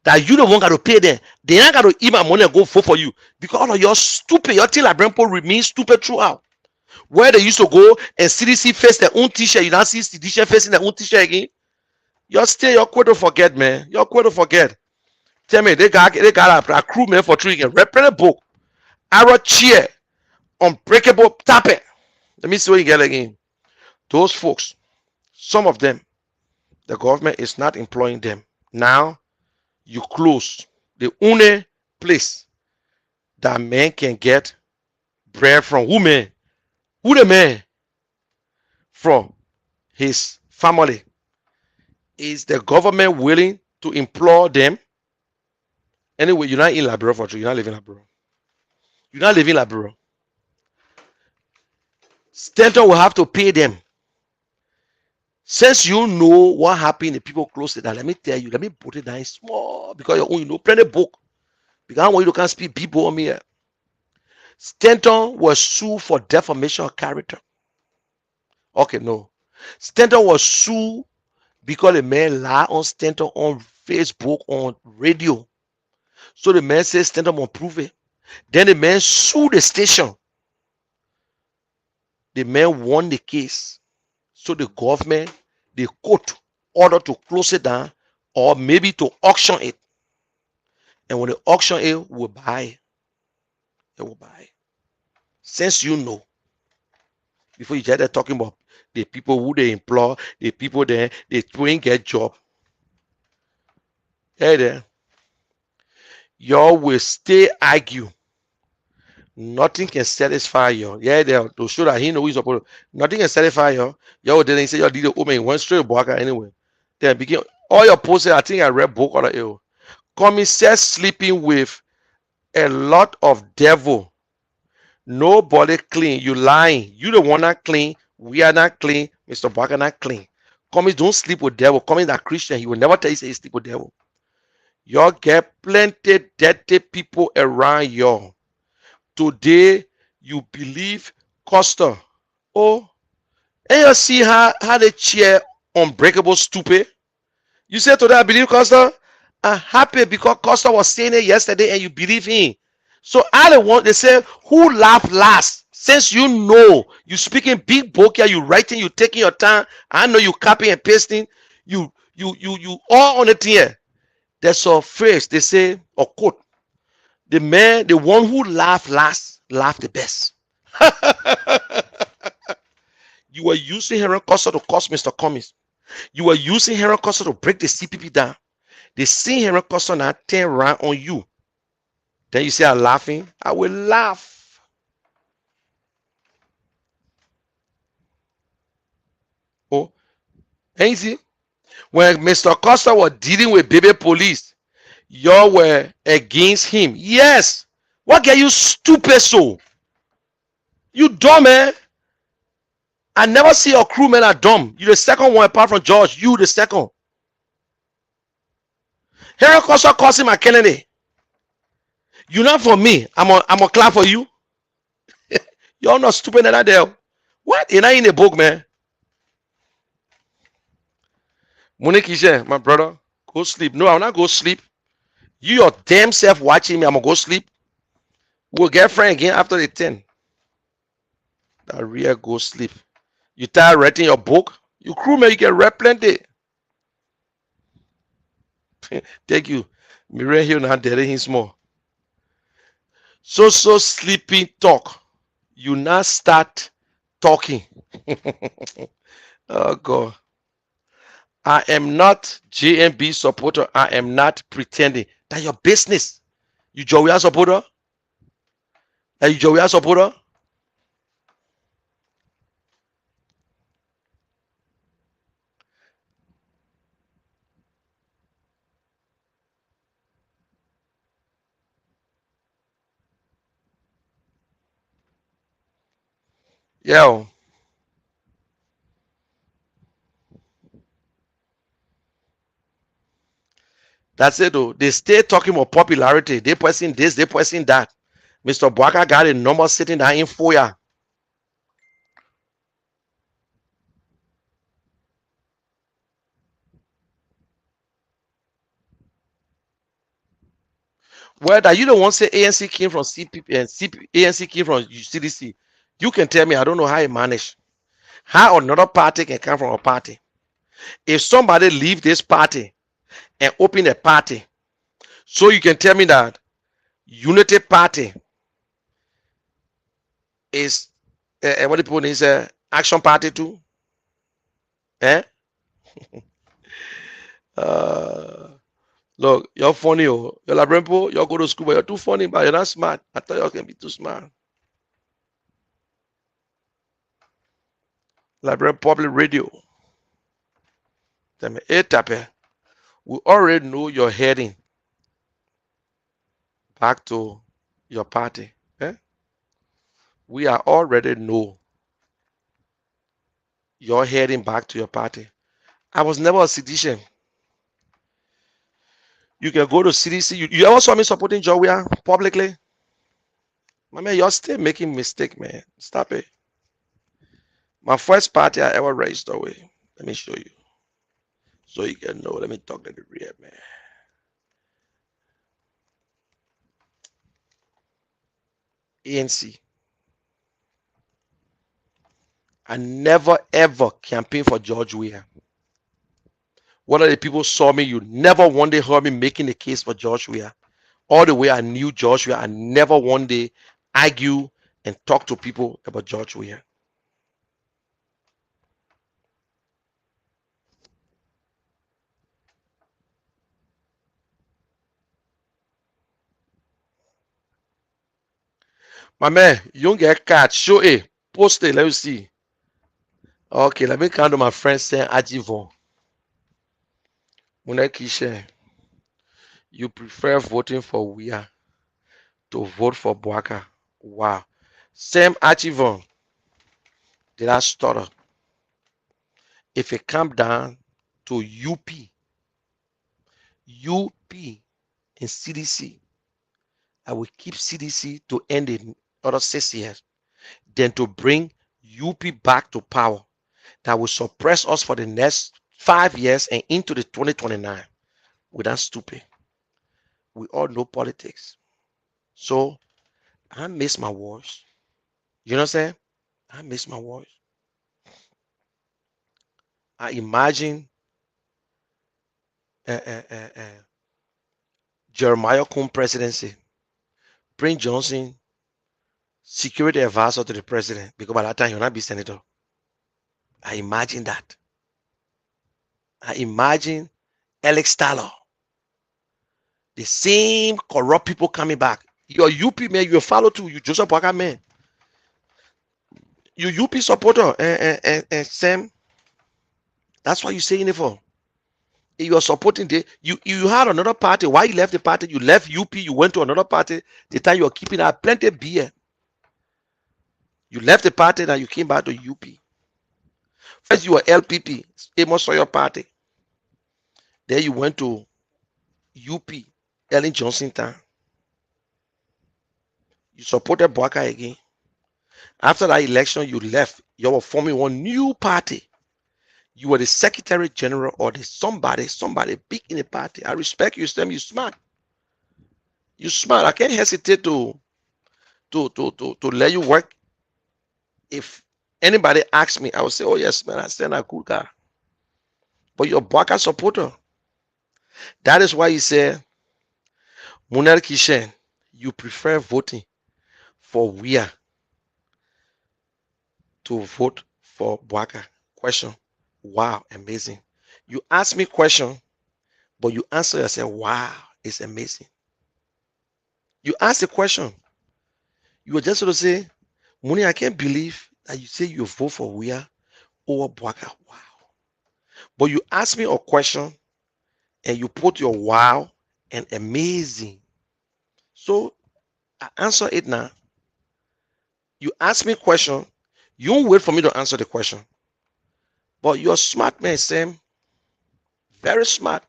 That you the one got to pay them. They not got to eat my money and go vote for you. Because all of you're stupid. Your team Liberian people remain stupid throughout. Where they used to go and CDC face their own t-shirt, you don't see CDC facing their own t-shirt again. You're quick to forget, man. You're quick to forget. Tell me, they got a crew man for 3 years. Reprint book, arrow chair, unbreakable tap it. Let me see what you get again. Those folks, some of them, the government is not employing them. Now, you close the only place that man can get bread from. Who man? Who the man? From his family. Is the government willing to employ them? Anyway, you're not in Liberia for true. You're not living in Liberia. You're not living in Liberia. Stanton will have to pay them. Since you know what happened, the people close to that, let me tell you, let me put it down small because you know plenty book. Because I want you to can't speak people on me here. Stanton was sued for defamation of character. Okay, no. Stanton was sued because the man lied on Stanton on Facebook, on radio. So the man says Stanton won't prove it. Then the man sued the station. The man won the case. So the government, the court ordered to close it down or maybe to auction it. And when they auction it, we'll buy it. They will buy it. Since you know, before you get there talking about the people who they employ, the people there, they ain't get job. Hey there. Y'all will stay argue. Nothing can satisfy you. Yeah, there to show that he knows he's supposed to. Nothing can satisfy you. Y'all didn't say you did the woman one straight walker anyway. Then begin all your posts. I think I read book or the Coming says sleeping with a lot of devil. Nobody clean. You lying. You the one not clean. We are not clean. Mr. Walker not clean. Coming don't sleep with devil. Coming that Christian, he will never tell you say he sleep with devil. Y'all get plenty dirty people around y'all. Today, you believe Costa. Oh, and you see how they cheer Unbreakable stupid. You say today, I believe Costa. I'm happy because Costa was saying it yesterday and you believe him. So I don't want, they say, who laughed last? Since you know, you speaking big book here, you writing, you taking your time. I know you copying and pasting. You all on it here. There's a phrase they say, or quote, the one who laughed last, laughed the best. You were using Heron Costa to cost Mr. Cummings. You were using Heron Costa to break the CPP down. They see Heron Costa now turn around on you. Then you say I'm laughing. I will laugh. Oh, and you see, when Mr. Costa was dealing with baby police, y'all were against him. Yes. What get you stupid so? You dumb, man. I never see your crewmen are dumb. You the second one apart from George. You the second. Heron Costa calls him a Kennedy. You not for me. I'm a clap for you. You're not stupid than that there. What? You're not in the book, man. Monique Ishe, my brother, go sleep. No, I'm not go sleep. You your damn self watching me. I'm gonna go sleep. We'll get friend again after the 10. That real go sleep. You tired writing your book? You crewman, you can read plenty. Thank you. Me right here now, there is small. So sleeping talk. You now start talking. Oh God. I am not JMB supporter. I am not pretending. That's your business. You Joey supporter? Are you Joey supporter? Yo. That's it though. They stay talking about popularity. They pressing this, they pressing that. Mr. Bwaka got a number sitting there in foyer. Whether you don't want to say ANC came from CPP and ANC came from CDC, you can tell me. I don't know how it managed. How another party can come from a party. If somebody leave this party and open a party, so you can tell me that Unity Party is what the people is Action Party too. Eh? Look, you're funny. You're like Brempo, you go to school, but you're too funny, but you're not smart. I thought you can be too smart. Like Public Radio. Tell me, hey, Tape, we already know you're heading back to your party. Eh? We are already know you're heading back to your party. I was never a sedition. You can go to CDC. You ever saw me supporting Jowia publicly? My man, you're still making mistake, man. Stop it. My first party I ever raised away. Let me show you. So you can know. Let me talk to the real man. ANC. I never ever campaigned for George Weah. One of the people saw me, you never one day heard me making a case for George Weah. All the way I knew George Weah, I never one day argue and talk to people about George Weah. My man, you don't get card. Show it. Post it. Let me see. Okay, let me count to my friend saying Ajivon. Munekishe, you prefer voting for Wia to vote for Boaka. Wow. Same Ajivon. Did I stutter? If it come down to UP and CDC, I will keep CDC to end in other 6 years, then to bring UP back to power that will suppress us for the next 5 years and into the 2029. We're not stupid. We all know politics. So I miss my words. You know what I'm saying? I miss my words. I imagine Jeremiah Kuhn presidency, Prince Johnson, security advisor to the president, because by that time he'll not be senator. I imagine that. I imagine Alex Taylor, the same corrupt people coming back. Your UP man, you follow too. You Joseph Boaka man. You UP supporter and Sam. That's what you're saying it for. You are supporting you had another party. Why you left the party? You left UP, you went to another party. The time you were keeping out plenty of beer. You left the party, now you came back to UP. First you were LPP, Amos Sawyer party. Then you went to UP, Ellen Johnson town. You supported Boaka again. After that election, you left. You were forming one new party. You were the secretary general or the somebody big in the party. I respect you, Sam. You smart. You smart. I can't hesitate to let you work. If anybody asks me, I will say, oh yes, man, I stand a good guy. But you're a Boaka supporter. That is why he said, Munel Kishen, you prefer voting for Wia to vote for Boaka. Question. Wow, amazing. You ask me question, but you answer yourself, wow, it's amazing. You ask the question. You were just going to say, Muni, I can't believe that you say you vote for Wia over Boaka. Wow. But you ask me a question and you put your wow and amazing. So I answer it now. You ask me a question. You don't wait for me to answer the question. But you're smart, man, Sam. Very smart.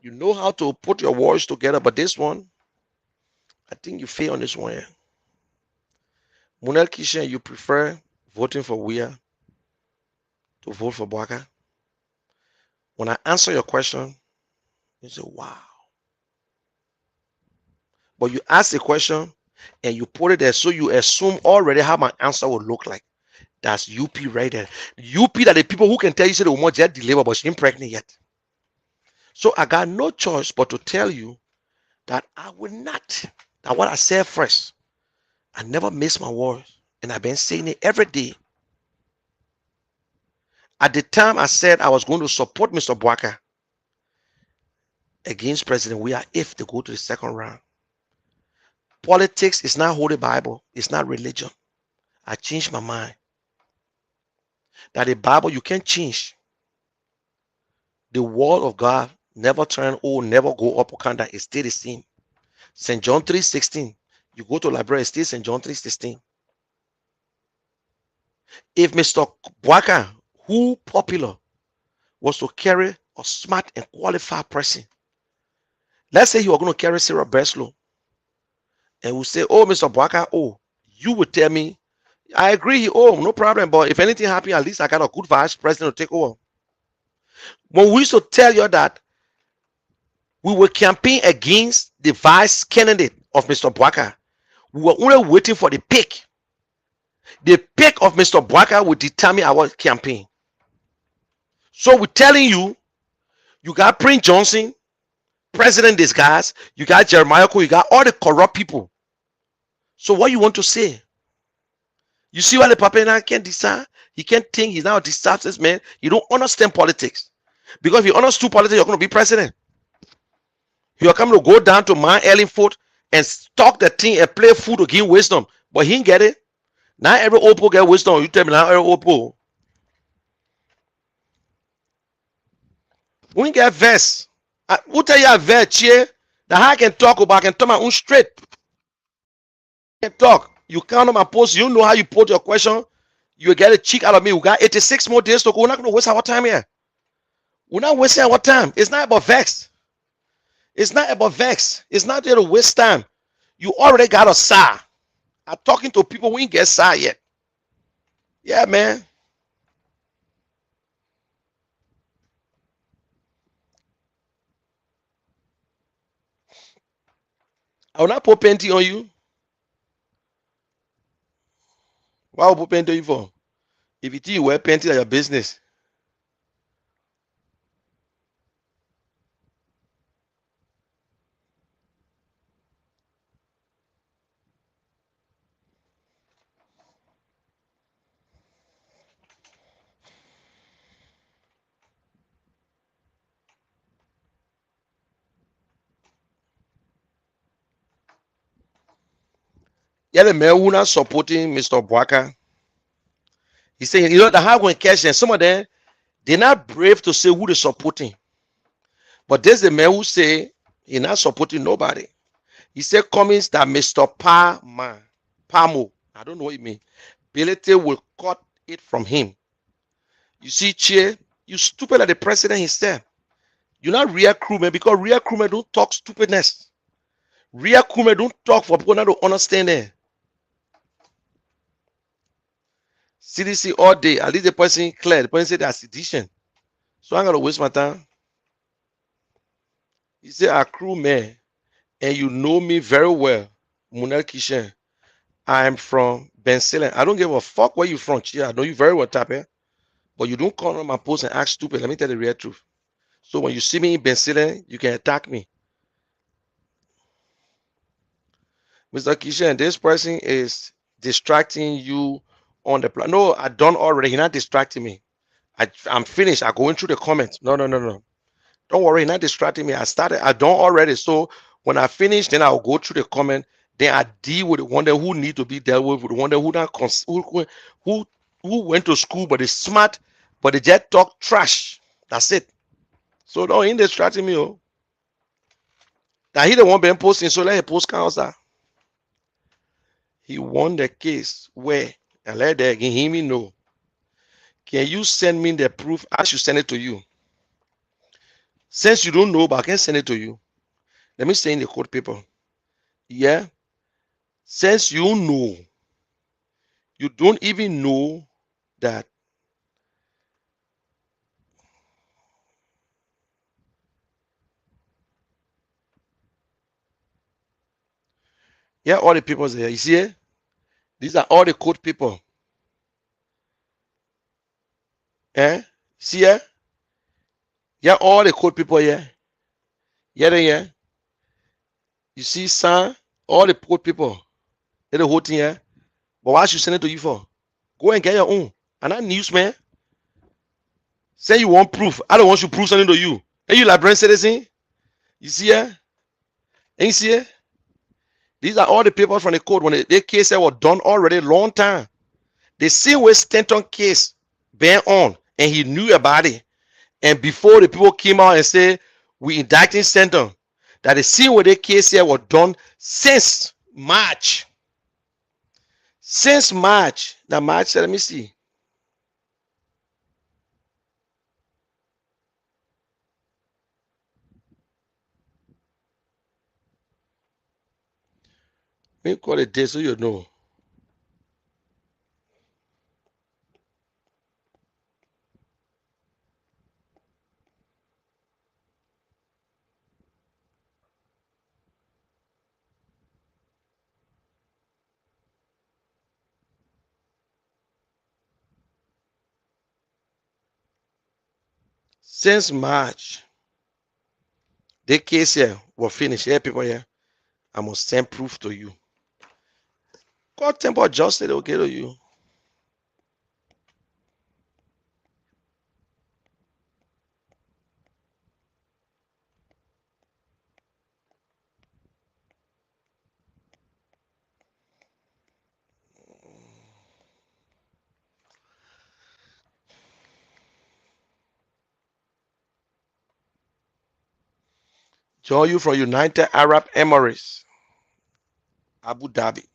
You know how to put your words together, but this one, I think you fail on this one. Yeah. Munel Kishen, you prefer voting for Wia to vote for Boaka? When I answer your question, you say, wow. But you ask the question and you put it there, so you assume already how my answer will look like. That's UP right there. UP that the people who can tell you say the woman just delivered, but she ain't pregnant yet. So I got no choice but to tell you that I will not. That what I said first. I never miss my words. And I've been saying it every day. At the time I said I was going to support Mr. Boaka against President Weah if they go to the second round. Politics is not Holy Bible. It's not religion. I changed my mind. That the Bible, you can't change. The word of God never turn old, never go up or come down. It stay the same. St. John 3:16. You go to library, it stays St. John 3:16. If Mr. Boaka, who popular, was to carry a smart and qualified person, let's say you are going to carry Sarah Breslow, and we say, oh, Mr. Boaka, oh, you would tell me, I agree, oh, no problem, but if anything happens, at least I got a good vice president to take over. When we used to tell you that we were campaign against the vice candidate of Mr. Boaka, we were only waiting for the pick. The pick of Mr. Boaka would determine our campaign. So we're telling you, you got Prince Johnson, president disguise, you got Jeremiah Kuhn, you got all the corrupt people. So what you want to say? You see why the Papa now can't decide? He can't think, he's now a disastrous man. You don't understand politics. Because if you understand politics, you're going to be president. You are coming to go down to Mount Ellingford and talk the thing and play fool to gain wisdom, but he didn't get it. Not every Oppo get wisdom. You tell me now every Oppo. We get verse. Who tell you a verse here? That I can talk about, I can talk my own straight. I can talk. You count on my post. You know how you put your question. You get a cheek out of me. We got 86 more days to go. We're not going to waste our time here. We're not wasting our time. It's not about vex. It's not about vex. It's not there to waste time. You already got a SAR. I'm talking to people who ain't get SAR yet. Yeah, man. I will not put panty on you. Why would I put panty on you for? If you think you wear panty at your business. Yeah, the man who not supporting Mr. Boaka. He's saying, you know, the hard going catch them. Some of them, they're not brave to say who they're supporting. But there's the man who say he's not supporting nobody. He said comments that Mr. Pamo, I don't know what it means. Belete will cut it from him. You see, Che, you stupid like the president himself. You're not real crewman because real crewmen don't talk stupidness. Real crewmen don't talk for people not to understand it. CDC all day. At least the person clear. The person said they're sedition. So I'm gonna waste my time. He said, "A crewman, and you know me very well, Munel Kishen. I'm from Bensilem. I don't give a fuck where you from, Chia. I know you very well, Tape. But you don't come on my post and act stupid. Let me tell you the real truth. So when you see me in Bensilem, you can attack me. Mr. Kishen, this person is distracting you on the plan. No, I done already. He's not distracting me. I'm finished. I'm going through the comments. No. Don't worry, he's not distracting me. I done already. So when I finish, then I'll go through the comment. Then I deal with the one that who need to be dealt with the one that who went to school but is smart, but they just talk trash. That's it. So don't ain't distracting me. Oh. Now he the one been posting, so let him post counsel. He won the case where and let that can hear me know. Can you send me the proof? I should send it to you. Since you don't know, but I can send it to you. Let me say in the code paper. Yeah. Since you know, you don't even know that yeah, all the people there. You see it? These are all the code people. Eh? See it? Yeah, all the code people here. Yeah. You see, son, all the code people. They're the whole thing here. But why should send it to you for? Go and get your own. And that news, man. Say you want proof. I don't want you to prove something to you. And you like Brent citizen? You see it? And you see it? These are all the papers from the code when the case was done already long time. The same way Stanton case been on and he knew about it. And before the people came out and said, we indicting Stanton, that the same way the case here was done since March. Since March. Now March said, let me see. Let me call it this so you know. Since March, the case here was finished. Here, people here, I must send proof to you. God temple justice, they will get to you. Join you from United Arab Emirates, Abu Dhabi.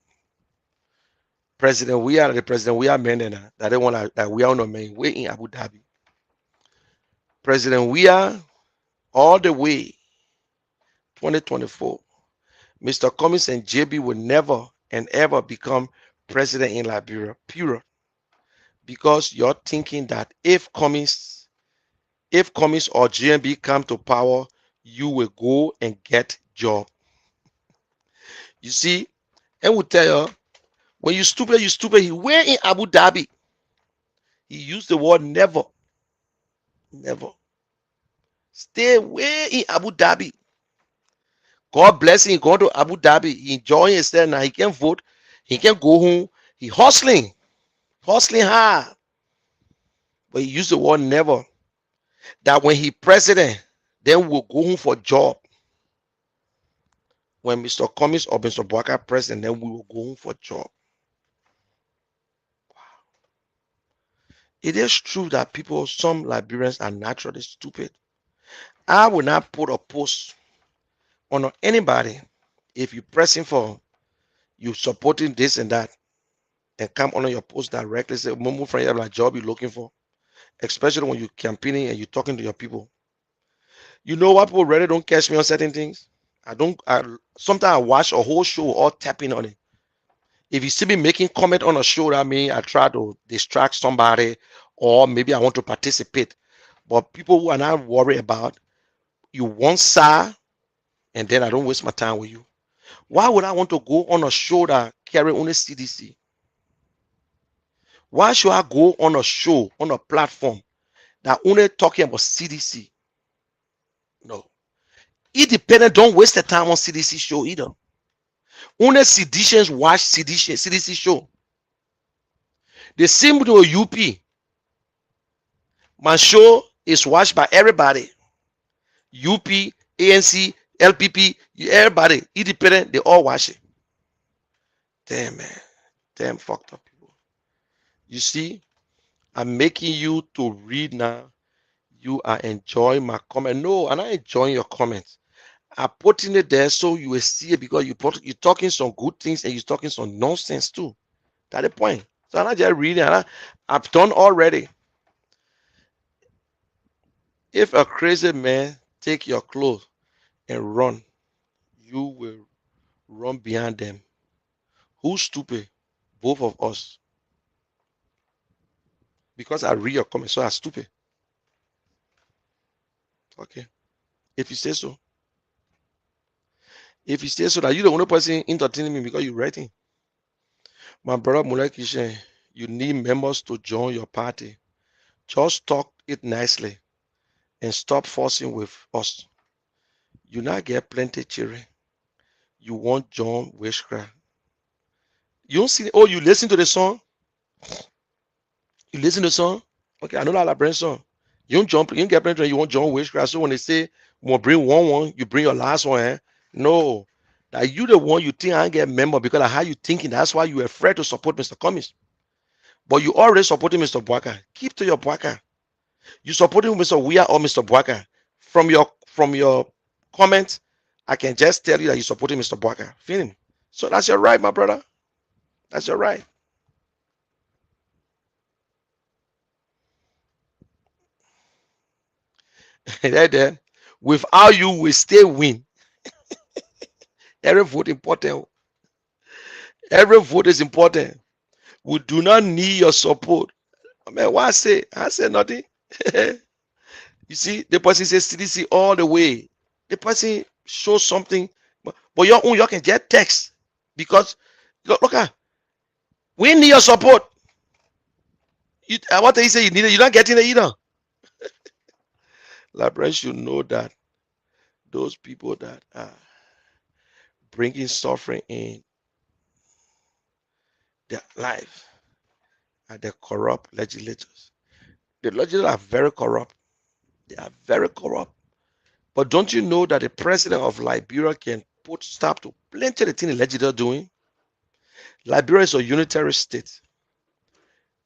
President, we are the president. We are men that they want that we are on the main way in Abu Dhabi. President, we are all the way 2024. Mr. Cummings and JB will never and ever become president in Liberia, period. Because you're thinking that if Cummings or GMB come to power, you will go and get job. You see, and we tell you, when you stupid, you stupid. He went in Abu Dhabi. He used the word never. Never. Stay away in Abu Dhabi. God bless him. Go to Abu Dhabi. He enjoying himself now. He can vote. He can go home. He hustling hard. But he used the word never. That when he president, then we'll go home for job. When Mr. Cummings or Mr. Bouaka president, then we will go home for job. Wow. It is true that some Liberians are naturally stupid. I will not put a post on anybody if you pressing for you supporting this and that and come on your post directly say move from your job you're looking for, especially when you're campaigning and you're talking to your people. You know what, people really don't catch me on certain things. Sometimes I watch a whole show all tapping on it. If you see me making comment on a show, that means I try to distract somebody or maybe I want to participate. But people who are not worried about you one side and then I don't waste my time with you. Why would I want to go on a show that carry only CDC? Why should I go on a show, on a platform that only talking about CDC? No. Independent don't waste the time on CDC show either. Only seditious watch CDC show. The same with UP. My show is watched by everybody. UP, ANC, LPP, everybody, independent, they all watch it. Damn, man. Damn fucked up people. You see, I'm making you to read now. You are enjoying my comment. No, I'm not enjoying your comments. I'm putting it there so you will see it because you're talking some good things and you're talking some nonsense too. That's the point. So I'm not just reading. I've done already. If a crazy man take your clothes and run, you will run behind them. Who's stupid? Both of us. Because I read your comments, so I'm stupid. Okay. If you say so. If you say so that you're the only person entertaining me because you're writing. My brother Mulek Kishen, you need members to join your party. Just talk it nicely and stop forcing with us. You not get plenty children. You want John witchcraft. You don't see, oh, you listen to the song? You listen to the song? Okay, I know that Liberian song. You don't jump, you don't get plenty, you want John witchcraft. So when they say, we'll bring one, you bring your last one, eh? No. That you the one you think I get member because of how you thinking. That's why you're afraid to support Mr. Cummings. But you already supporting Mr. Bouaka. Keep to your Bouaka. You supporting Mr. Weah or Mr. Bouaka. From your comments, I can just tell you that you supporting Mr. Bouaka. Feel him. So that's your right, my brother. That's your right. There. Without you, we still win. Every vote important. Every vote is important. We do not need your support. I mean, why say? I say nothing. You see, the person says CDC all the way. The person shows something, but your own, you can get text because look at. We need your support. What they say you need it, you're not getting it either. Librarians should know that those people that are bringing suffering in their life are the corrupt legislators. The legislators are very corrupt. They are very corrupt. But don't you know that the president of Liberia can put stop to plenty of the things the legislature are doing? Liberia is a unitary state.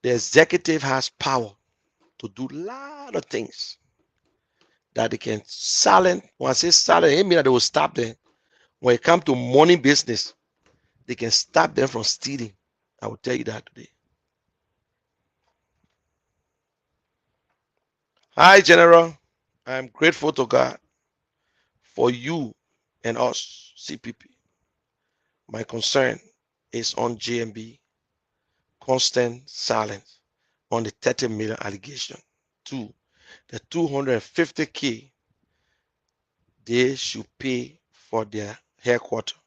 The executive has power to do a lot of things. that they can silence. When I say silent, it means that they will stop them. When it comes to money business, they can stop them from stealing. I will tell you that today. Hi, General. I am grateful to God for you and us, CPP. My concern is on JMB, constant silence on the 30 million allegation. 2, the 250K they should pay for their headquarters.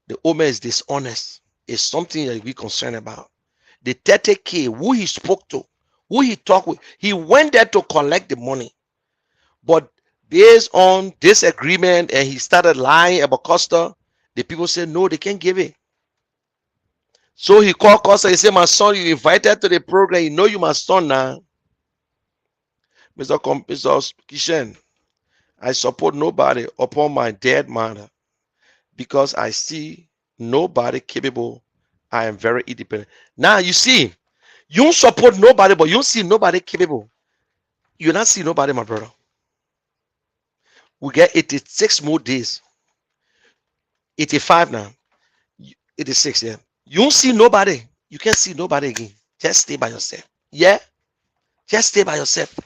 The owner is dishonest. It's something that we're concerned about. The 30K, who he spoke to, who he talked with, he went there to collect the money. But based on this agreement, and he started lying about Costa, the people said, no, they can't give it. So he called Costa, he said, my son, you invited to the program, you know you my son now. Mr. Kishen, I support nobody upon my dead mother because I see nobody capable. I am very independent. Now you see, you don't support nobody, but you don't see nobody capable. You not see nobody, my brother. We get 86 more days. 85 now. 86, yeah. You don't see nobody. You can't see nobody again. Just stay by yourself. Yeah? Just stay by yourself.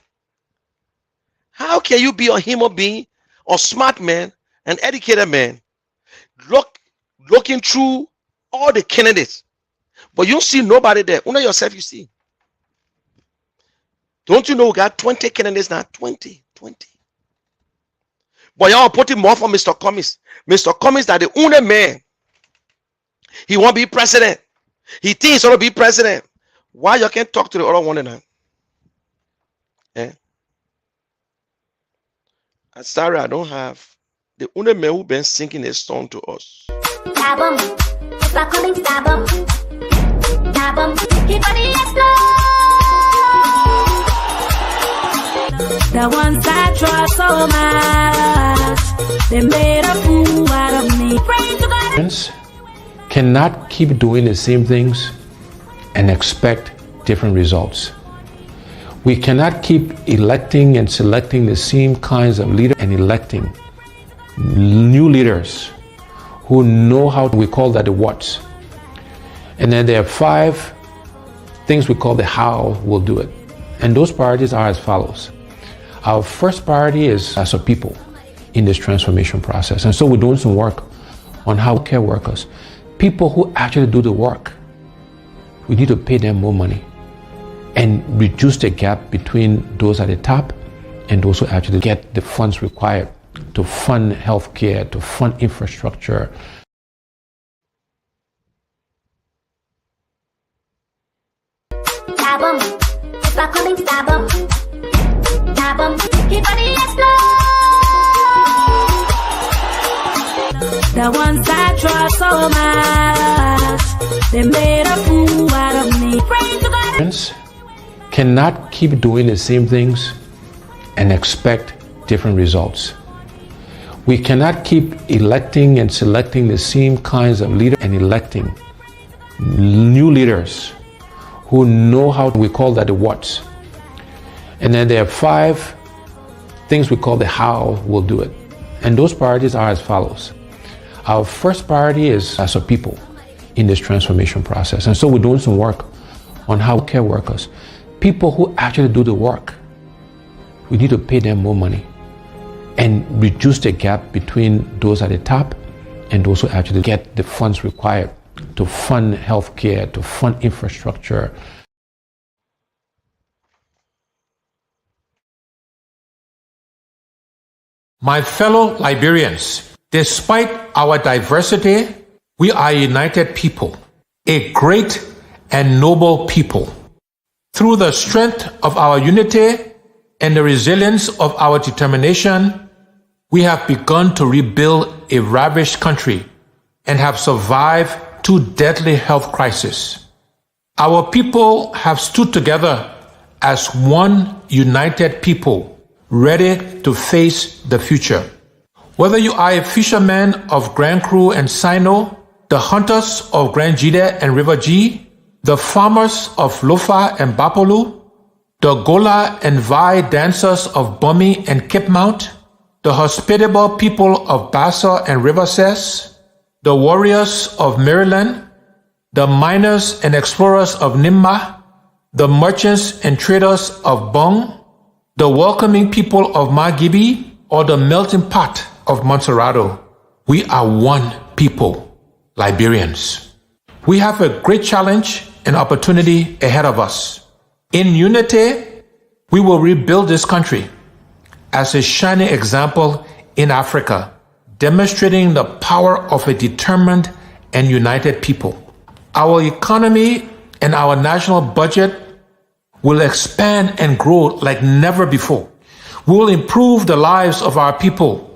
How can you be a human being, a smart man, an educated man, looking through all the candidates, but you don't see nobody there? Only yourself you see. Don't you know we got 20 candidates now? 20. But y'all putting more for Mr. Cummings. Mr. Cummings that the only man. He won't be president. He thinks he's going to be president. Why you can't talk to the other one now? Eh? I'm sorry, I don't have the only man who been singing a song to us. Stabum, Mr. Cummings, stabum, keep on the explode. The ones that trust so much, they made a fool out of me. Pray to God. Cannot keep doing the same things and expect different results. We cannot keep electing and selecting the same kinds of leaders and electing new leaders who know how we call that the what's. And then there are 5 things we call the how we'll do it. And those priorities are as follows. Our first priority is as a people in this transformation process. And so we're doing some work on how care workers, people who actually do the work, we need to pay them more money and reduce the gap between those at the top and those who actually get the funds required to fund healthcare, to fund infrastructure. Stabum, Mr. Cummings, stabum, keep on the explode. The ones that trust so much, they made a fool out of me. Pray to God. Cannot keep doing the same things and expect different results. We cannot keep electing and selecting the same kinds of leaders and electing new leaders who know how we call that the what's. And then there are 5 things we call the how we'll do it. And those priorities are as follows. Our first priority is as a people in this transformation process. And so we're doing some work on how care workers, people who actually do the work, we need to pay them more money and reduce the gap between those at the top and those who actually get the funds required to fund healthcare, to fund infrastructure. My fellow Liberians, despite our diversity, we are a united people, a great and noble people. Through the strength of our unity and the resilience of our determination, we have begun to rebuild a ravished country and have survived 2 deadly health crises. Our people have stood together as one united people, ready to face the future. Whether you are a fisherman of Grand Cru and Sino, the hunters of Grand Jide and River G, the farmers of Lofa and Bapolu, the Gola and Vai dancers of Bumi and Kipmount, the hospitable people of Bassa and Riverses, the warriors of Maryland, the miners and explorers of Nimba, the merchants and traders of Bong, the welcoming people of Magibi, or the melting pot of Montserrado. We are one people, Liberians. We have a great challenge and opportunity ahead of us. In unity, we will rebuild this country as a shining example in Africa, demonstrating the power of a determined and united people. Our economy and our national budget will expand and grow like never before. We will improve the lives of our people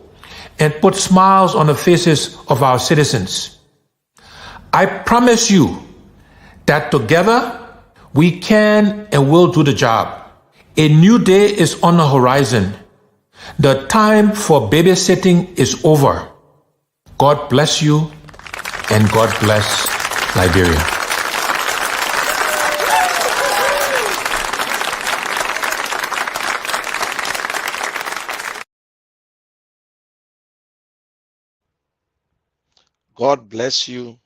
and put smiles on the faces of our citizens. I promise you that together we can and will do the job. A new day is on the horizon. The time for babysitting is over. God bless you and God bless Liberia. God bless you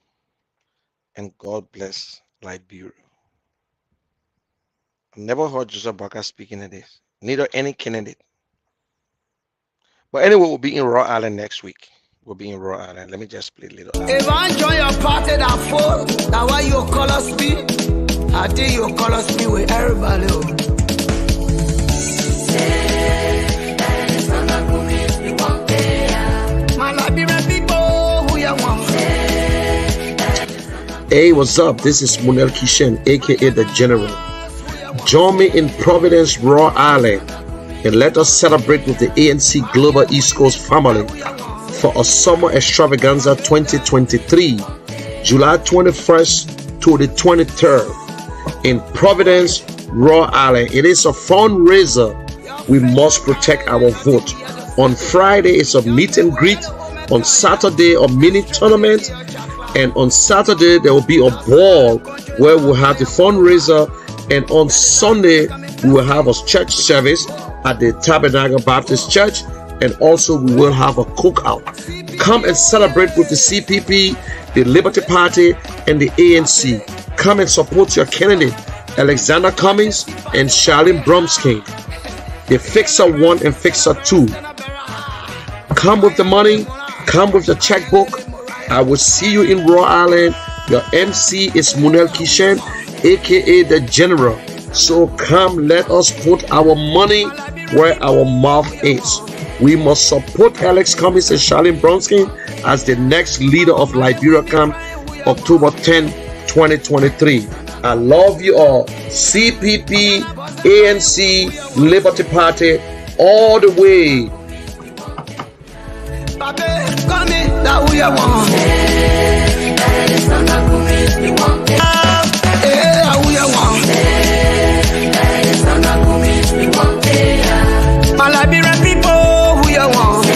and God bless Liberia. I've never heard Joseph Barker speaking of this, neither any candidate. But anyway, we'll be in Raw Island next week. We'll be in Raw Island. Let me just play a little. If I join your party that full, now why you call us me? I think you call us me with everybody. My Liberian people, who you want? Hey, what's up? This is Munel Kishen, aka The General. Join me in Providence, Raw Island, and let us celebrate with the ANC Global East Coast family for a summer extravaganza 2023, July 21st to the 23rd in Providence, Raw Island. It is a fundraiser. We must protect our vote. On Friday, it's a meet and greet. On Saturday, a mini tournament. And on Saturday, there will be a ball where we'll have the fundraiser. And on Sunday, we will have a church service at the Tabernacle Baptist Church. And also, we will have a cookout. Come and celebrate with the CPP, the Liberty Party, and the ANC. Come and support your candidate, Alexander Cummings and Charlene Bromsky, the Fixer 1 and Fixer 2. Come with the money. Come with the checkbook. I will see you in Raw Island. Your MC is Munel Kishen, aka The General. So come, let us put our money where our mouth is. We must support Alex Cummings and Charlene Bronsky as the next leader of Liberia Camp, October 10, 2023. I love you all. CPP, ANC, Liberty Party, all the way. My Liberian people, who you want?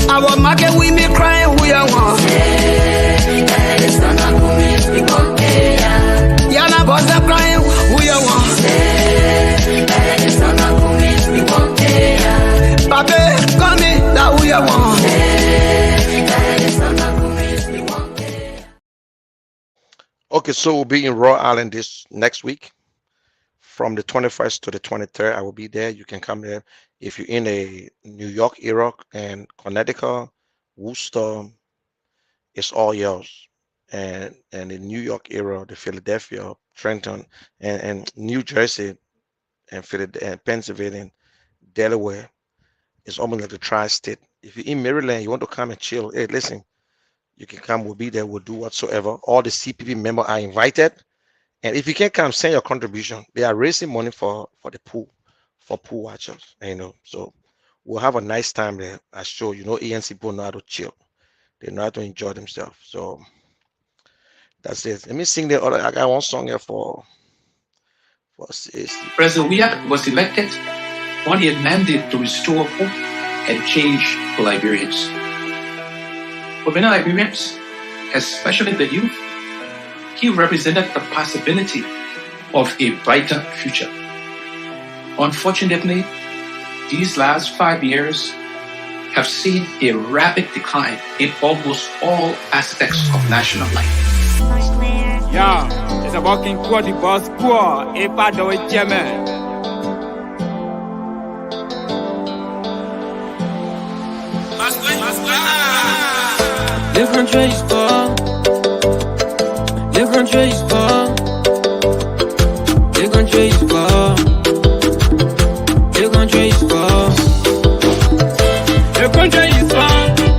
Our market women crying, who you want? Yana Bosa crying, who you want? Pape, come in, that who you want? Okay, so we'll be in Raw Island this next week. From the 21st to the 23rd, I will be there. You can come there. If you're in a New York area and Connecticut, Worcester, it's all yours. And the New York area, the Philadelphia, Trenton, and New Jersey, and Pennsylvania, Delaware, it's almost like a tri-state. If you're in Maryland, you want to come and chill, hey, listen, you can come. We'll be there. We'll do whatsoever. All the CPP members are invited. And if you can't come, send your contribution. They are raising money for the pool, for pool watchers, So we'll have a nice time there. I show ANC people know how to chill. They know how to enjoy themselves. So that's it. Let me sing the other. I got one song here for President Weah was elected on a mandate to restore hope and change for Liberians. For many Liberians, especially the youth, he he represented the possibility of a brighter future. Unfortunately, these last 5 years have seen a rapid decline in almost all aspects of national life. Yeah, it's a walking quad, the boss, poor, a part of a chairman. Le country is far. Le country is far. Le country is far. Le country is far. Le country is far.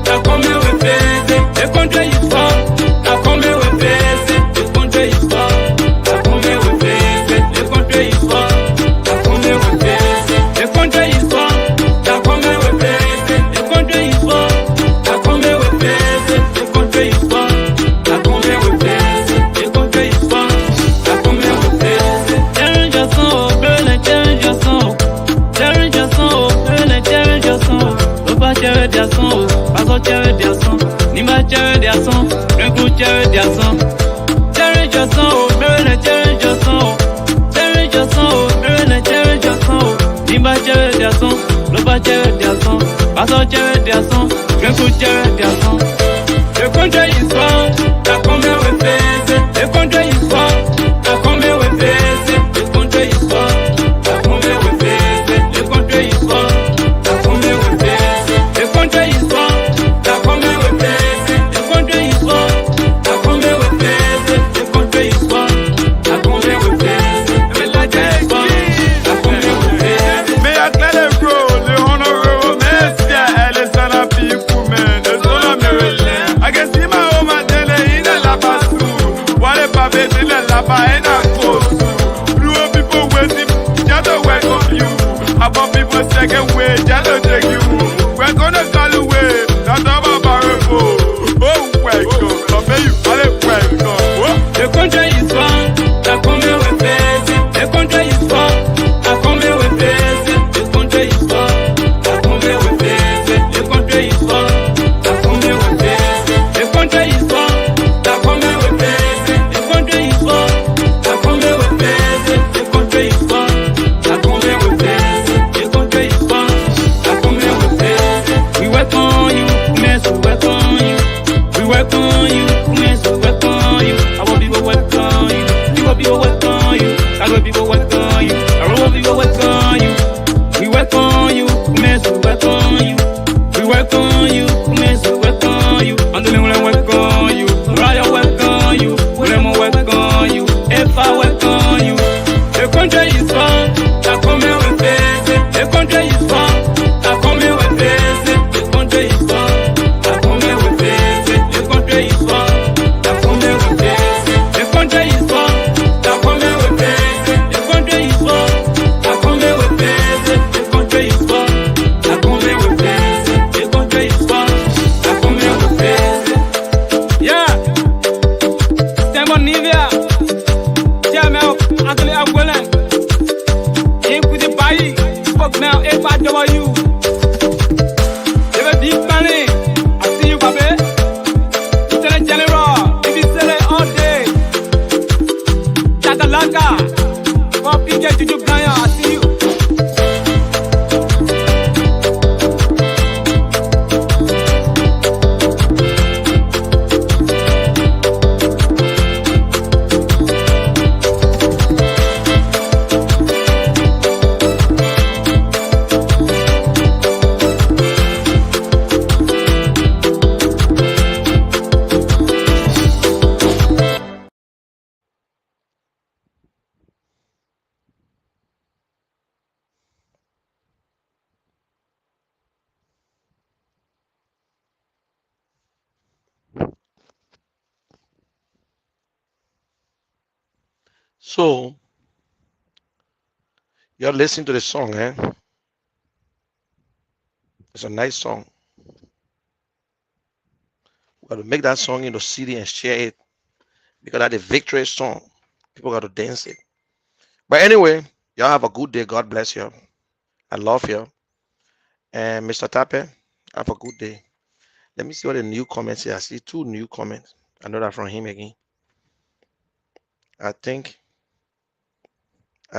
La commune with baiser. Le country is far. La commune with baiser. Le country is far. La commune with baiser. Le country is far. La commune with baiser. Le country is far. La commune with baiser. Le country is far. La commune with baiser. Le country is far. La commune with baiser. Le country is far. La commune with baiser. Challenge your soul, burn challenge your soul. Challenge your soul, burn challenge your soul. Opa challenge their soul, Paso challenge their soul. Nima challenge their soul, Renku challenge their soul. Challenge your soul, burn challenge your soul. Challenge your soul, burn challenge your soul. Nima challenge their soul, Opa challenge their soul. Paso challenge their soul, Renku challenge their soul. Le country is far. La commune with baiser. Le country is far. La commune with baiser. Le country is far. La commune with baiser. Le country is far. La commune with baiser. Le country is far. La commune with baiser. Le country is far. La commune with baiser. Le country is far. La commune with baiser. Le country is far. La commune with baiser. Mais à travers le gros, le honorable messia, elle est sans la vie pour men, le son américain. I can see my home and tell her in a lava soon. What if I bet in a lava and a coast? Blue people waiting, just to welcome you. About people second way, just to take you. We're gonna call away, not about Barrow. Oh, welcome, but may you call it welcome. Le country is far. La commune with baiser. Le country is far. La commune with baiser. Le country is far. La commune with baiser. Le country is far. La commune with baiser. Le country is far. La commune with baiser. Le country is far. La commune with baiser. Le country is far. La commune with baiser. Le country is far. La commune with baiser. We welcome you, mess, we welcome you. We welcome you, mess, we welcome you. Our people welcome you. People welcome you. Our people welcome you. Our people welcome you. We welcome you, mess, we welcome you. We welcome you, mess, we welcome you. And then we welcome you. Raya welcome you. William welcome you. If I welcome you. The country is far. La commune with baiser. The country is far. La commune with baiser. The country is far. La commune with baiser. The country is far. La commune with baiser. The country is far. La commune with baiser. The country is far. La commune with baiser. The country is far. La commune with baiser. The country is far. La commune with baiser. Yeah. Tembo Nivea. Jamel Anthony Agwelen. Écoutez Bailly. Fuck now FIW. David Deep Money. I see you, baby. Lieutenant General. If you sell it all day. Chakalaka. For PK Juju Brian. I see you. So you're listening to the song, eh? It's a nice song. We got to make that song into CD and share it because that's a victory song. People got to dance it. But anyway, y'all have a good day. God bless you. I love you. And Mr. Tappe, have a good day. Let me see what the new comments here. I see 2 new comments. I know that from him again. I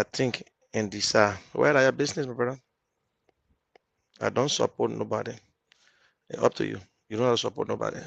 think in this where are your business, my brother? I don't support nobody. Up to you. You don't have to support nobody.